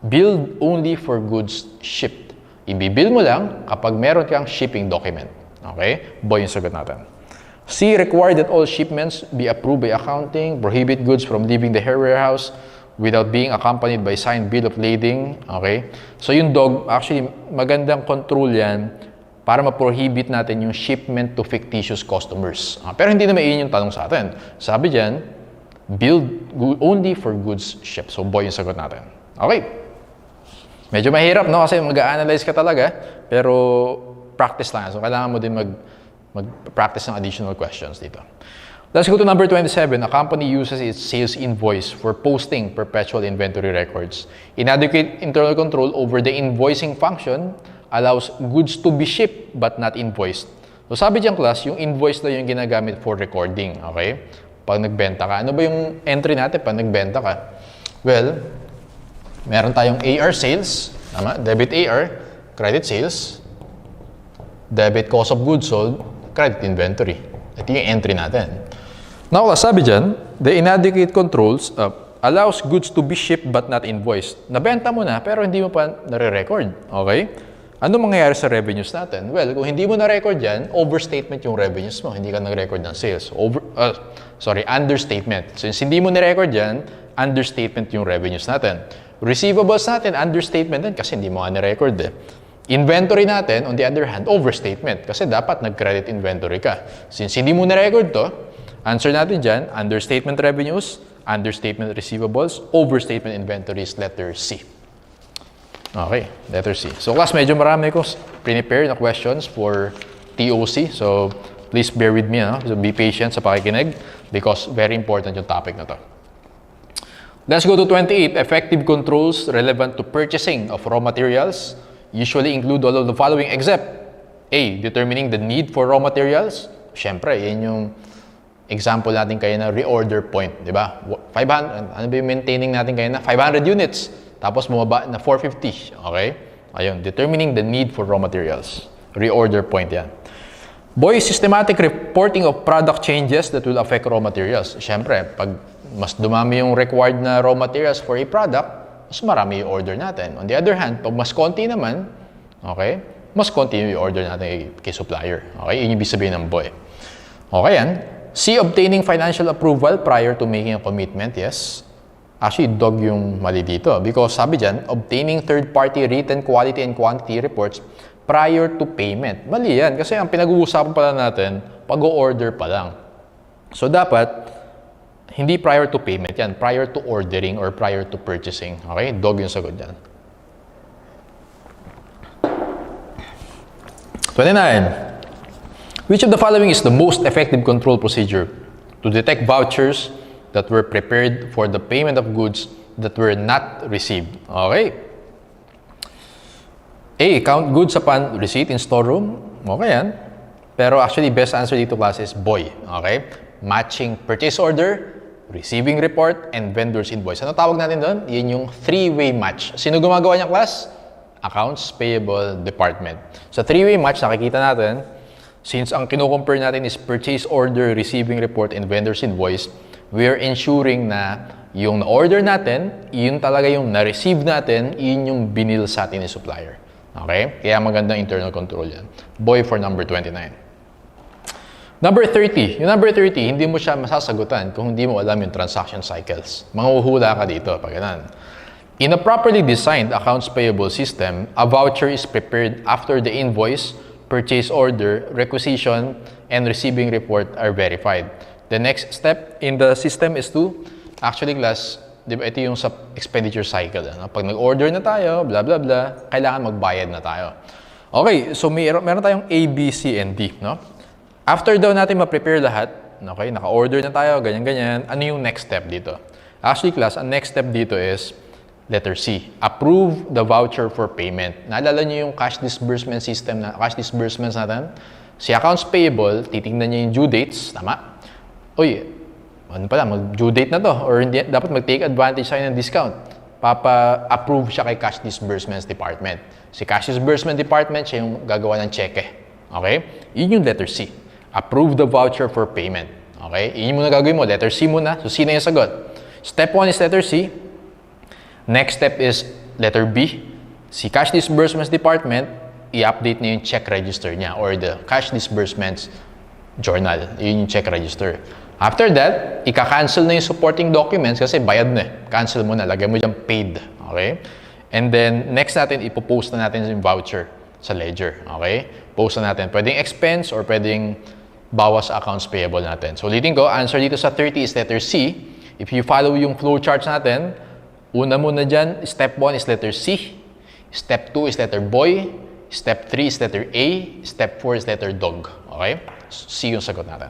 billed only for goods shipped. I-bill mo lang kapag meron kang shipping document. Okay? Boy yung sagot natin. C. Require that all shipments be approved by accounting, prohibit goods from leaving the warehouse without being accompanied by signed bill of lading. Okay? So yung dog, actually, magandang control yan para ma-prohibit natin yung shipment to fictitious customers. Pero hindi naman yun yung tanong sa atin. Sabi dyan, billed only for goods shipped. So boy yung sagot natin. Okay? Medyo mahirap, no? Kasi mag-a-analyze ka talaga, pero practice lang. So, kailangan mo din mag-practice ng additional questions dito. Let's go to number 27. A company uses its sales invoice for posting perpetual inventory records. Inadequate internal control over the invoicing function allows goods to be shipped but not invoiced. So, sabi diyang class, yung invoice na yung ginagamit for recording. Okay? Pag nagbenta ka. Ano ba yung entry natin pag nagbenta ka? Well, meron tayong AR sales, tama? Debit AR, credit sales, debit cost of goods sold, credit inventory. Ito yung entry natin. Now, sabi dyan, the inadequate controls allows goods to be shipped but not invoiced. Nabenta mo na pero hindi mo pa nare-record. Okay? Ano mangyayari sa revenues natin? Well, kung hindi mo na-record yan, overstatement yung revenues mo. Hindi ka nag-record ng sales. Understatement. Since hindi mo na-record yan, understatement yung revenues natin. Receivables natin, understatement din kasi hindi mo nga ni-record eh. Inventory natin, on the other hand, overstatement kasi dapat nag-credit inventory ka. Since hindi mo na-record to, answer natin dyan, understatement revenues, understatement receivables, overstatement inventories, letter C. Okay, letter C. So class, medyo marami ko prepare na questions for TOC. So please bear with me, no? So be patient sa pakikinig because very important yung topic na to. Let's go to 28. Effective controls relevant to purchasing of raw materials usually include all of the following except A. Determining the need for raw materials. Siyempre, yan yung example natin kayo na reorder point, di ba? 500, ano ba yung maintaining natin kayo na? 500 units. Tapos bumaba na 450. Okay? Ayun, determining the need for raw materials. Reorder point yan. Boy, systematic reporting of product changes that will affect raw materials. Siyempre, pag mas dumami yung required na raw materials for a product, mas marami yung order natin. On the other hand, pag mas konti naman, okay, mas konti yung order natin kay supplier. Okay, yun yung ibig sabihin ng boy. Okay yan. C. Obtaining financial approval prior to making a commitment. Yes. Actually, dog yung mali dito. Because sabi dyan, obtaining third-party written quality and quantity reports prior to payment. Mali yan. Kasi ang pinag-uusapan pala natin, pag-o-order pa lang. So, dapat, hindi prior to payment yan. Prior to ordering or prior to purchasing. Okay? Dog yung sagot dyan. 29. Which of the following is the most effective control procedure to detect vouchers that were prepared for the payment of goods that were not received? Okay. A. Count goods upon receipt in storeroom. Okay yan. Pero actually, best answer dito class is boy. Okay. Matching purchase order, receiving report, and vendor's invoice. Ano tawag natin doon? Yan yung three-way match. Sino gumagawa niya class? Accounts Payable Department. Sa three-way match, nakikita natin, since ang kino-compare natin is purchase order, receiving report, and vendor's invoice, we are ensuring na yung na-order natin, yun talaga yung na-receive natin, yun yung binil sa atin ni supplier. Okay? Kaya magandang internal control yan. Boy for number 29. Number 30. Yung number 30, hindi mo siya masasagutan kung hindi mo alam yung transaction cycles. Manghuhula ka dito pag ganun. In a properly designed accounts payable system, a voucher is prepared after the invoice, purchase order, requisition, and receiving report are verified. The next step in the system is to, actually class, di ba, ito yung sa expenditure cycle. Ano? Pag nag-order na tayo, blah, blah, blah, kailangan magbayad na tayo. Okay, so meron tayong A, B, C, and D. No? After daw natin ma-prepare lahat, okay, naka-order na tayo, ganyan-ganyan, ano yung next step dito? Actually class, ang next step dito is letter C, approve the voucher for payment. Naalala niyo yung cash disbursement system, cash disbursements natin? Si accounts payable, titingnan niya yung due dates, tama? Uy, ano pala, mag-due date na to, or hindi, dapat mag-take advantage tayo ng discount. Papa-approve siya kay cash disbursements department. Si cash disbursement department, siya yung gagawa ng cheque. Okay? Yun yung letter C. Approve the voucher for payment. Okay? Yun yung muna gagawin mo. Letter C muna. So, C na yung sagot. Step 1 is letter C. Next step is letter B. Si cash disbursements department, i-update na yung check register niya or the cash disbursements journal. Yun yung check register. After that, ika-cancel na yung supporting documents kasi bayad na eh. Cancel mo na. Lagay mo dyan paid. Okay? And then, next natin, ipopost na natin yung voucher sa ledger. Okay? Post na natin. Pwedeng expense or pwedeng bawas sa accounts payable natin. So, ulitin ko, answer dito sa 30 is letter C. If you follow yung flowcharts natin, una muna dyan, step 1 is letter C. Step 2 is letter boy. Step 3 is letter A. Step 4 is letter dog. Okay? C yung sagot natin.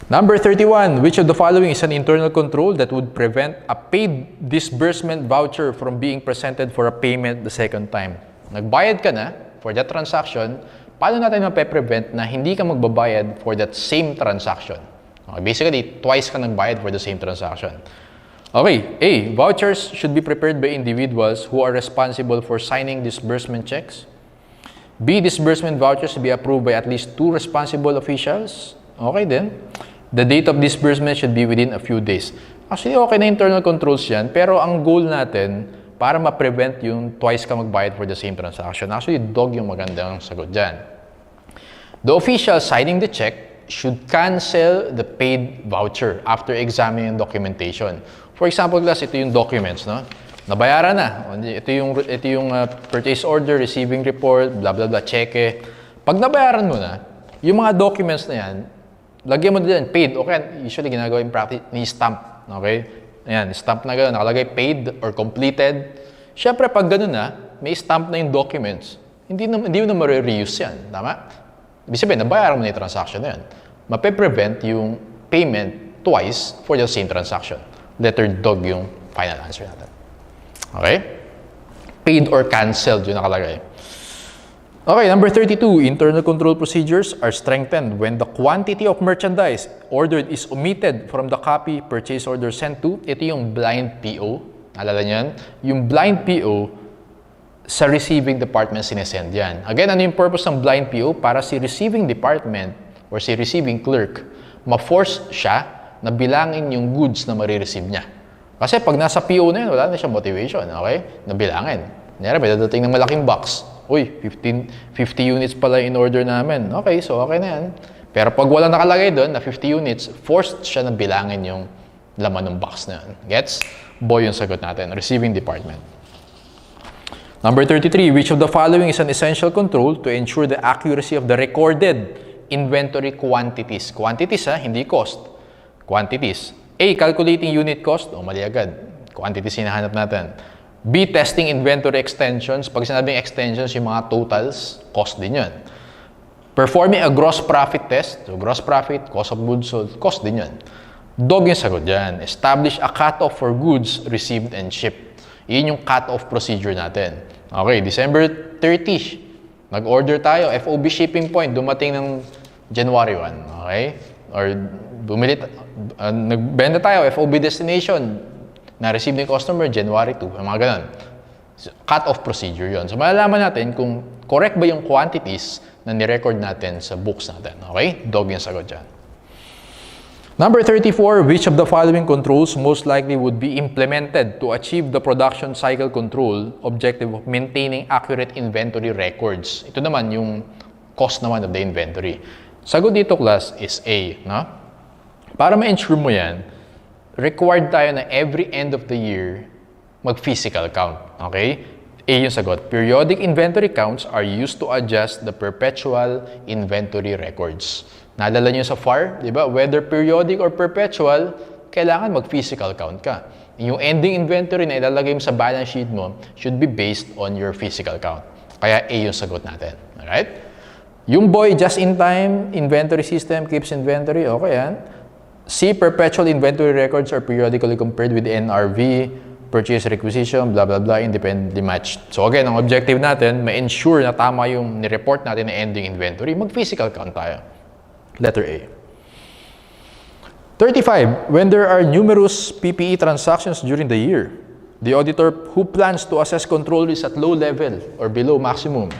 Number 31, which of the following is an internal control that would prevent a paid disbursement voucher from being presented for a payment the second time? Nagbayad ka na for that transaction, paano natin mape-prevent na hindi ka magbabayad for that same transaction? Okay, basically, twice ka nagbayad for the same transaction. Okay, A, vouchers should be prepared by individuals who are responsible for signing disbursement checks. B, disbursement vouchers should be approved by at least 2 responsible officials. Okay then. The date of disbursement should be within a few days. Actually, okay na internal controls yan, pero ang goal natin, para ma-prevent yung twice ka magbayad for the same transaction. Actually, dog yung magandang sagot dyan. The official signing the check should cancel the paid voucher after examining documentation. For example, class, ito yung documents, no? Nabayaran na. Ito yung purchase order, receiving report, blah, blah, blah, cheque. Pag nabayaran mo na, yung mga documents na yan, lagyan mo dyan, paid. Okay, usually ginagawa yung practice, ni-stamp. Okay? Ayan, stamp na gano'n, nakalagay paid or completed. Siyempre, pag gano'n na, may stamp na yung documents, hindi mo na ma-reuse yan. Tama? Ibig sabihin, nabayaran mo na yung transaction na yan. Mape-prevent yung payment twice for the same transaction. Letter dog yung final answer natin. Okay? Paid or canceled yung nakalagay. Okay, number 32, internal control procedures are strengthened when the quantity of merchandise ordered is omitted from the copy purchase order sent to. Ito yung blind PO. Alala niyan? Yung blind PO sa receiving department sinesend yan. Again, ano yung purpose ng blind PO? Para si receiving department or si receiving clerk, ma-force siya na bilangin yung goods na marireceive niya. Kasi pag nasa PO na yun, wala na siyang motivation, okay? Na bilangin. Kunyari, may dadating ng malaking box. Uy, 50 units pala in order namin. Okay, so okay na yan. Pero pag wala nakalagay doon na 50 units, forced siya na bilangin yung laman ng box na yun. Gets? Boy yung sagot natin. Receiving department. Number 33, which of the following is an essential control to ensure the accuracy of the recorded inventory quantities? Quantities ha, hindi cost. Quantities. A, calculating unit cost. O, mali agad. Quantities hinahanap natin. B, testing inventory extensions. Pag sinabing extensions, yung mga totals, cost din yun. Performing a gross profit test. So, gross profit, cost of goods sold, cost din yun. Dog yung sagot dyan. Establish a cutoff for goods received and shipped. Yun yung cutoff procedure natin. Okay, December 30, nag-order tayo, FOB shipping point, dumating ng January 1. Okay? Or nagbenta tayo, FOB destination, na-receive ng customer, January 2, mga ganun. So, cut-off procedure yon. So, malalaman natin kung correct ba yung quantities na ni-record natin sa books natin. Okay? Dog yung sagot dyan. Number 34, which of the following controls most likely would be implemented to achieve the production cycle control objective of maintaining accurate inventory records? Ito naman yung cost naman of the inventory. Sagot dito, class, is A. No? Para ma-ensure mo yan, required tayo na every end of the year, mag-physical count. Okay? A yung sagot. Periodic inventory counts are used to adjust the perpetual inventory records. Naalala nyo sa FAR, di ba? Whether periodic or perpetual, kailangan mag-physical count ka. Yung ending inventory na ilalagay mo sa balance sheet mo should be based on your physical count. Kaya A yung sagot natin. Alright? Yung boy, just-in-time inventory system keeps inventory. Okay yan. C, perpetual inventory records are periodically compared with NRV, purchase requisition, blah, blah, blah, independently matched. So again, ang objective natin, ma-ensure na tama yung ni-report natin na ending inventory, mag-physical count tayo. Letter A. 35. When there are numerous PPE transactions during the year, the auditor who plans to assess control risk at low level or below maximum.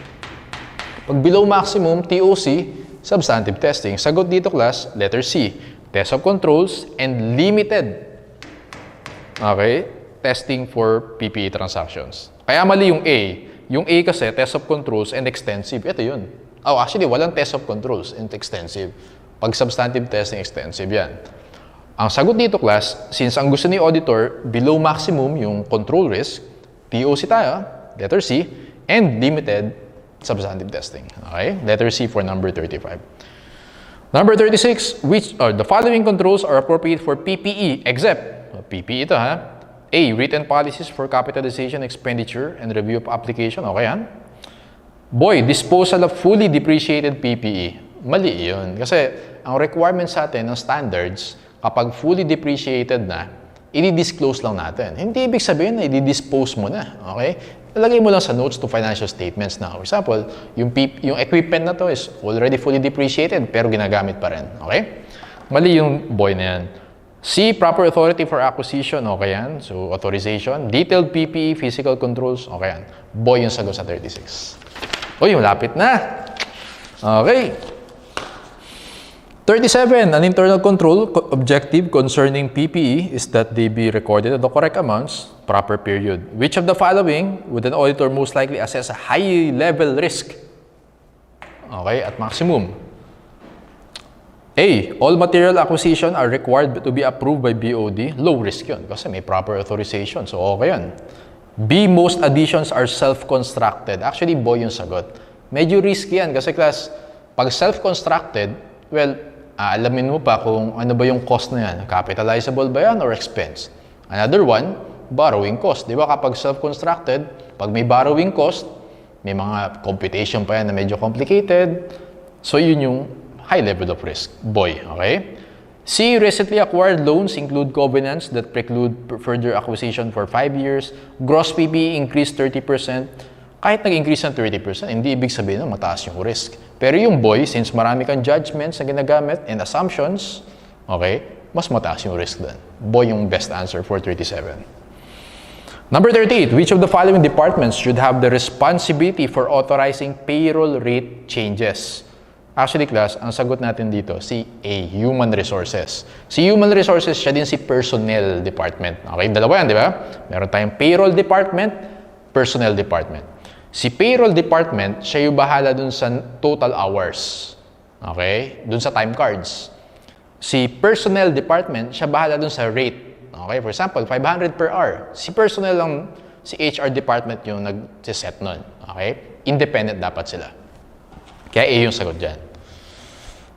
Pag below maximum, TOC, substantive testing. Sagot dito, class, letter C. Test of controls and limited, okay, testing for PPE transactions. Kaya mali yung A. Yung A kasi, test of controls and extensive. Ito yun. Oh, actually, walang test of controls and extensive. Pag substantive testing, extensive yan. Ang sagot dito, class, since ang gusto ni auditor, below maximum yung control risk, TOC tayo, letter C, and limited substantive testing. Okay? Letter C for number 35. Number 36, which the following controls are appropriate for PPE except, PPE ito ha, A, written policies for capitalization, expenditure, and review of application. Okay yan? Boy, disposal of fully depreciated PPE. Mali yun. Kasi ang requirement sa atin ng standards, kapag fully depreciated na, i-disclose lang natin. Hindi ibig sabihin na i-dispose mo na. Okay? Ilagay mo lang sa notes to financial statements na. For example, yung equipment na to is already fully depreciated pero ginagamit pa rin. Okay? Mali yung boy na yan. C, proper authority for acquisition. Okay yan. So, authorization. Detailed PPE, physical controls. Okay yan. Boy yung sagot sa 36. Uy, yung lapit na. Okay. 37. An internal control objective concerning PPE is that they be recorded at the correct amounts, proper period. Which of the following would an auditor most likely assess a high-level risk? Okay, at maximum. A. All material acquisition are required to be approved by BOD. Low risk yun kasi may proper authorization. So, okay yun. B. Most additions are self-constructed. Actually, boy yung sagot. Medyo risky yan kasi class, pag self-constructed, well, alamin mo pa kung ano ba yung cost na yan. Capitalizable ba yan or expense? Another one, borrowing cost. Di ba kapag self-constructed, pag may borrowing cost, may mga computation pa yan na medyo complicated. So yun yung high level of risk. Boy, okay? C, recently acquired loans include covenants that preclude further acquisition for 5 years. Gross PPE increased 30%. Kahit nag-increase ng 30%, hindi ibig sabihin na mataas yung risk. Pero yung boy, since marami kang judgments na ginagamit and assumptions, okay, mas mataas yung risk doon. Boy yung best answer for 37. Number 38, which of the following departments should have the responsibility for authorizing payroll rate changes? Actually, class, ang sagot natin dito, si A, Human Resources. Si Human Resources, siya din si Personnel Department. Okay, dalawa yan, di ba? Meron tayong Payroll Department, Personnel Department. Si Payroll Department, siya yung bahala dun sa total hours. Okay? Dun sa time cards. Si Personnel Department, siya bahala dun sa rate. Okay? For example, 500 per hour. Si Personnel lang, si HR Department yung nag-set nun. Okay? Independent dapat sila. Kaya A yung sagot dyan.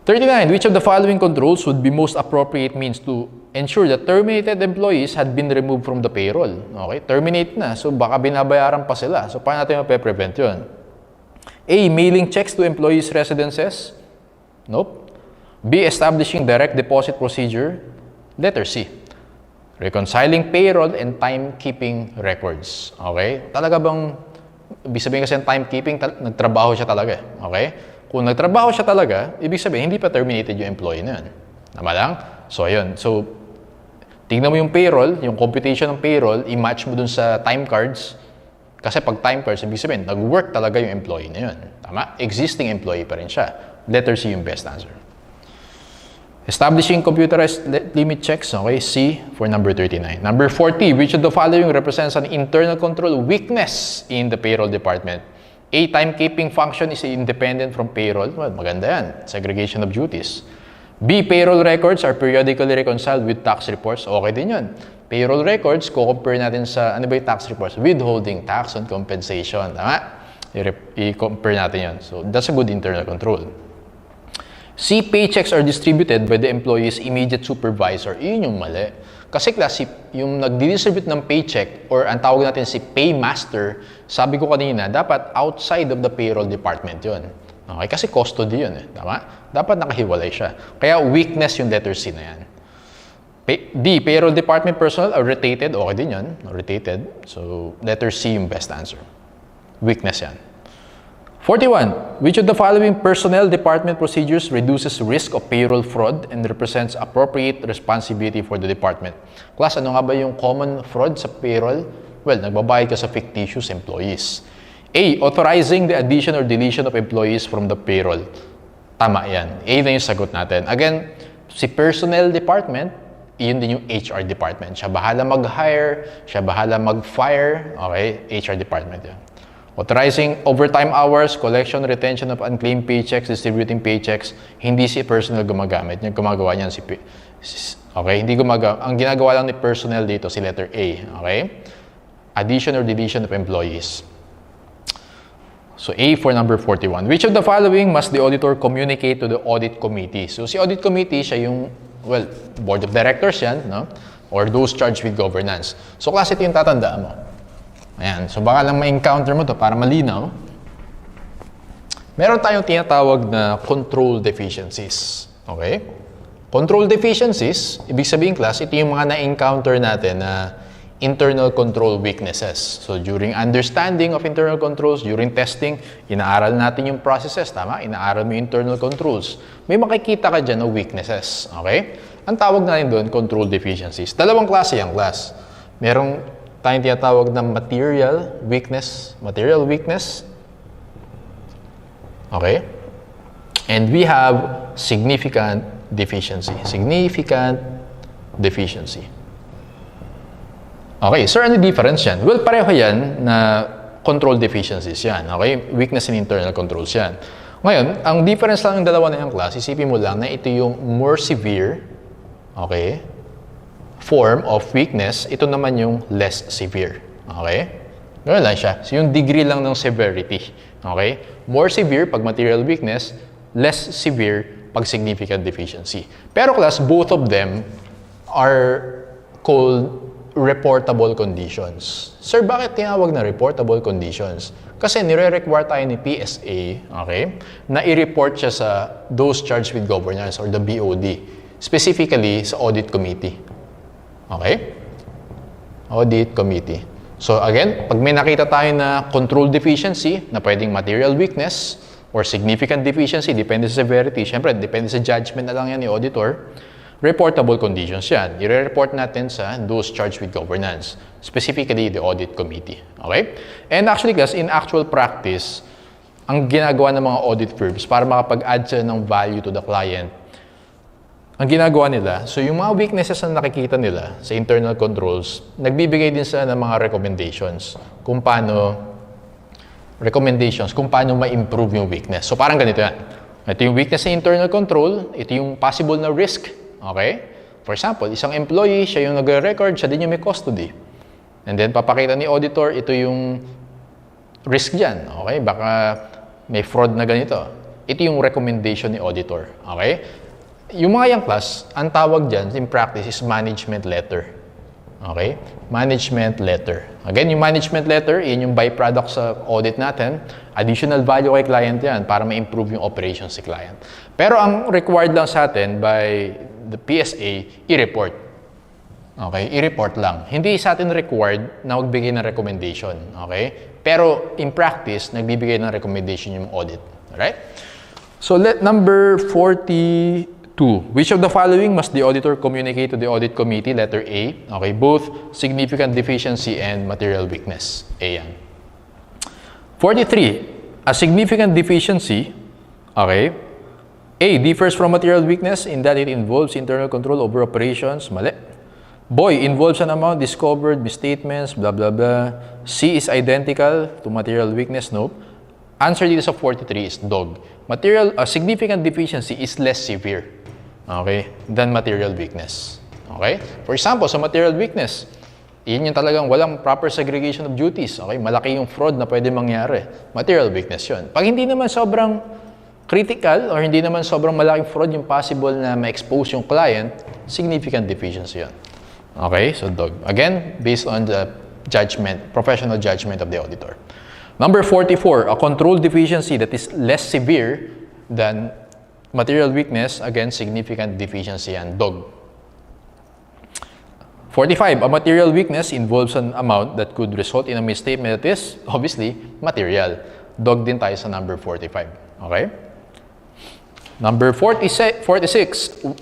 39. Which of the following controls would be most appropriate means to ensure that terminated employees had been removed from the payroll? Okay, terminate na. So, baka binabayaran pa sila. So, paano natin mape-prevent yun? A. Mailing checks to employees' residences? Nope. B. Establishing direct deposit procedure? Letter C. Reconciling payroll and timekeeping records. Okay? Talaga bang, ibig sabihin kasi ng timekeeping, nagtrabaho siya talaga. Okay? Kung nagtrabaho siya talaga, ibig sabihin, hindi pa terminated yung employee na yun. Tama lang? So, ayun. So, tingnan mo yung payroll, yung computation ng payroll, i-match mo dun sa time cards. Kasi pag time cards, ibig sabihin, nag-work talaga yung employee na yun. Tama? Existing employee pa rin siya. Letter C yung best answer. Establishing computerized limit checks. Okay, C for number 39. Number 40, which of the following represents an internal control weakness in the payroll department? A, timekeeping function is independent from payroll. Well, maganda yan. Segregation of duties. B, payroll records are periodically reconciled with tax reports. Okay din yun. Payroll records, compare natin sa, ano ba yung tax reports? Withholding tax on compensation. Tama? I-compare natin yun. So, that's a good internal control. C, paychecks are distributed by the employee's immediate supervisor. Yun yung mali. Kasi klase, yung nagdi-distribute ng paycheck or ang tawag natin si paymaster, sabi ko kanina, dapat outside of the payroll department yun. Okay? Kasi custody yun. Tama? Dapat nakahiwalay siya. Kaya weakness yung letter C na yan. D, payroll department personnel are rotated. Okay din yun. Rotated. So, letter C yung best answer. Weakness yan. 41. Which of the following personnel department procedures reduces risk of payroll fraud and represents appropriate responsibility for the department? Class, ano nga ba yung common fraud sa payroll? Well, nagbabayad ka sa fictitious employees. A, authorizing the addition or deletion of employees from the payroll. Tama yan. A na yung sagot natin. Again, si personnel department, yun din yung HR department. Siya bahala mag-hire, siya bahala mag-fire. Okay? HR department yan. Authorizing overtime hours, collection, retention of unclaimed paychecks, distributing paychecks, hindi si personnel gumagamit. Yung gumagawa niyan okay? Hindi gumagawa. Ang ginagawa lang ni personnel dito, si letter A. Okay? Addition or deletion of employees. So, A for number 41. Which of the following must the auditor communicate to the audit committee? So, si audit committee, siya yung, well, board of directors yan, no? Or those charged with governance. So, klase ito yung tatandaan mo. Ayan. So, baka lang ma-encounter mo to para malinaw. Meron tayong tinatawag na control deficiencies. Okay? Control deficiencies, ibig sabihin, class, ito yung mga na-encounter natin na internal control weaknesses. So, during understanding of internal controls, during testing, inaaral natin yung processes, tama? Inaaral mo yung internal controls. May makikita ka dyan na weaknesses. Okay? Ang tawag natin doon, control deficiencies. Dalawang klase yung class. Merong tayong tinatawag na material weakness. Okay? And we have significant deficiency. Okay, sir, ano difference yan? Well, pareho yan na control deficiencies yan. Okay? Weakness in internal controls yan. Ngayon, ang difference lang ng dalawa na yung class, isipin mo lang na ito yung more severe, okay, form of weakness, ito naman yung less severe. Okay? Ganoon lang siya. So, yung degree lang ng severity. Okay? More severe pag material weakness, less severe pag significant deficiency. Pero class, both of them are called reportable conditions. Sir, bakit tinawag na reportable conditions? Kasi nire-require tayo ni PSA, okay, na i-report siya sa those charged with governance or the BOD. Specifically, sa audit committee. Okay? Audit committee. So again, pag may nakita tayo na control deficiency, na pwedeng material weakness or significant deficiency, depende sa severity, syempre, depende sa judgment na lang yan ni auditor, reportable conditions yan. I-report natin sa those charged with governance, specifically the audit committee. Okay? And actually, guys, in actual practice, ang ginagawa ng mga audit firms para makapag-add sila ng value to the client, ang ginagawa nila, so yung mga weaknesses na nakikita nila sa internal controls, nagbibigay din sila ng mga recommendations kung paano ma-improve yung weakness. So parang ganito yan. Ito yung weakness sa internal control, ito yung possible na risk. Okay? For example, isang employee, siya yung nagre-record, siya din yung may custody. And then papakita ni auditor, ito yung risk dyan. Okay? Baka may fraud na ganito. Ito yung recommendation ni auditor. Okay? Yung mga young class, ang tawag dyan in practice is management letter. Okay? Management letter. Again, yung management letter, yun yung byproduct sa audit natin. Additional value kay client yan para ma-improve yung operations si client. Pero ang required lang sa atin by the PSA, i-report. Okay? I-report lang. Hindi sa atin required na magbigay ng recommendation. Okay? Pero in practice, nagbibigay ng recommendation yung audit. Alright? So, number 42. Which of the following must the auditor communicate to the audit committee? Letter A. Okay, both significant deficiency and material weakness. A yan. 43. A significant deficiency, okay, A, differs from material weakness in that it involves internal control over operations. Mali. Boy, involves an amount discovered, misstatements, blah, blah, blah. C is identical to material weakness. Nope. Answer dito sa 43 is dog. Significant deficiency is less severe. okay, than material weakness. Okay? For example, sa material weakness, yun yung talagang walang proper segregation of duties. Okay? Malaki yung fraud na pwede mangyari. Material weakness yun. Pag hindi naman sobrang critical or hindi naman sobrang malaking fraud yung possible na ma-expose yung client, significant deficiency yun. Okay? So, dog. Again, based on the judgment, professional judgment of the auditor. Number 44, a control deficiency that is less severe than material weakness, again, significant deficiency and dog. 45, a material weakness involves an amount that could result in a misstatement that is, obviously, material. Dog din tayo sa number 45. Okay? Number 46,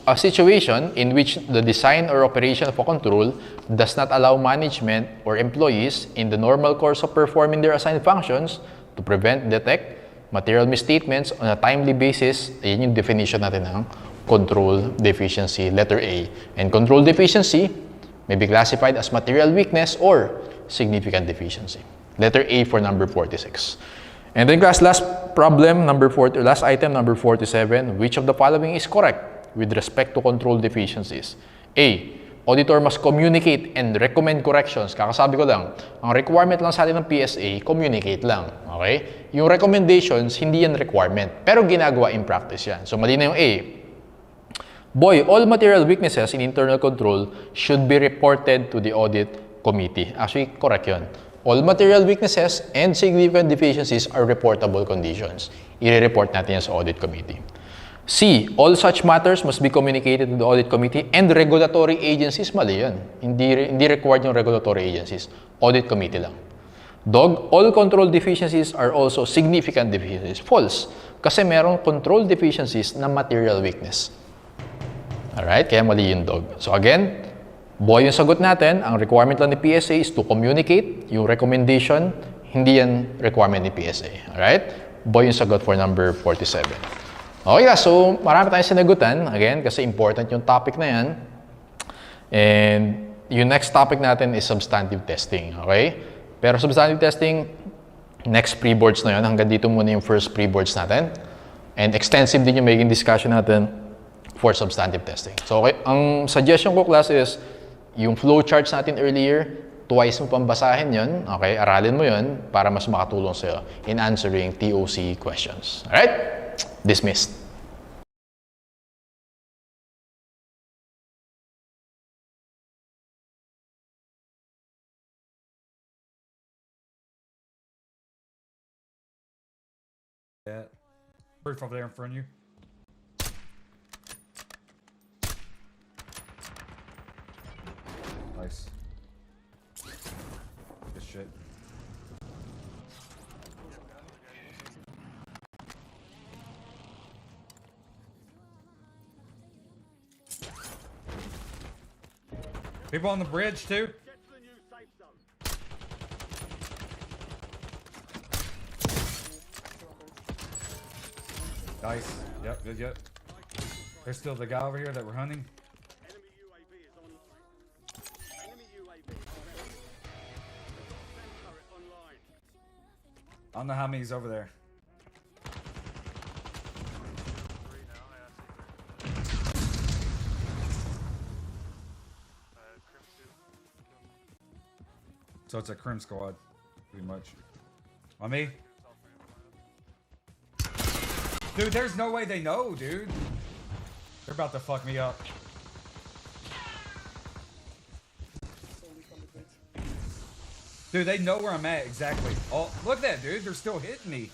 a situation in which the design or operation of a control does not allow management or employees in the normal course of performing their assigned functions to prevent, detect material misstatements on a timely basis. Ayan yung definition natin ng control deficiency, letter A. And control deficiency may be classified as material weakness or significant deficiency. Letter A for number 46. And then class, last problem, last item, number 47. Which of the following is correct with respect to control deficiencies? A. Auditor must communicate and recommend corrections. Kakasabi ko lang, ang requirement lang sa atin ng PSA, communicate lang. Okay? Yung recommendations, hindi yan requirement. Pero ginagawa in practice yan. So, mali na yung A. Boy, all material weaknesses in internal control should be reported to the audit committee. Actually, correct yun. All material weaknesses and significant deficiencies are reportable conditions. I-report natin yan sa audit committee. C, all such matters must be communicated to the audit committee and regulatory agencies. Mali yan. Hindi required yung regulatory agencies. Audit committee lang. Dog, all control deficiencies are also significant deficiencies. False. Kasi merong control deficiencies na material weakness. Alright? Kaya mali yung dog. So again, boy yung sagot natin. Ang requirement lang ni PSA is to communicate. Yung recommendation, hindi yan requirement ni PSA. Alright? Boy yung sagot for number 47. Okay na. So marami tayong sinagutan. Again, kasi important yung topic na yan. And yung next topic natin is substantive testing. Okay? Pero substantive testing, next pre-boards na yun. Hanggang dito muna yung first pre-boards natin. And extensive din yung magiging discussion natin for substantive testing. So, okay, ang suggestion ko, class, is yung flowcharts natin earlier, twice mo pang basahin yun, okay, aralin mo yun para mas makatulong sa'yo in answering TOC questions. Alright? Dismissed. Yeah. Proof over there in front of you. Nice. Good shit. People on the bridge too. Nice. Yep, good, yep. There's still the guy over here that we're hunting. Enemy UAV is online. Enemy UAV is online. I don't know how many's over there. So it's a crim squad, pretty much. On me? Dude, there's no way they know, dude. They're about to fuck me up. Dude, they know where I'm at exactly. Oh, look at that, dude. They're still hitting me.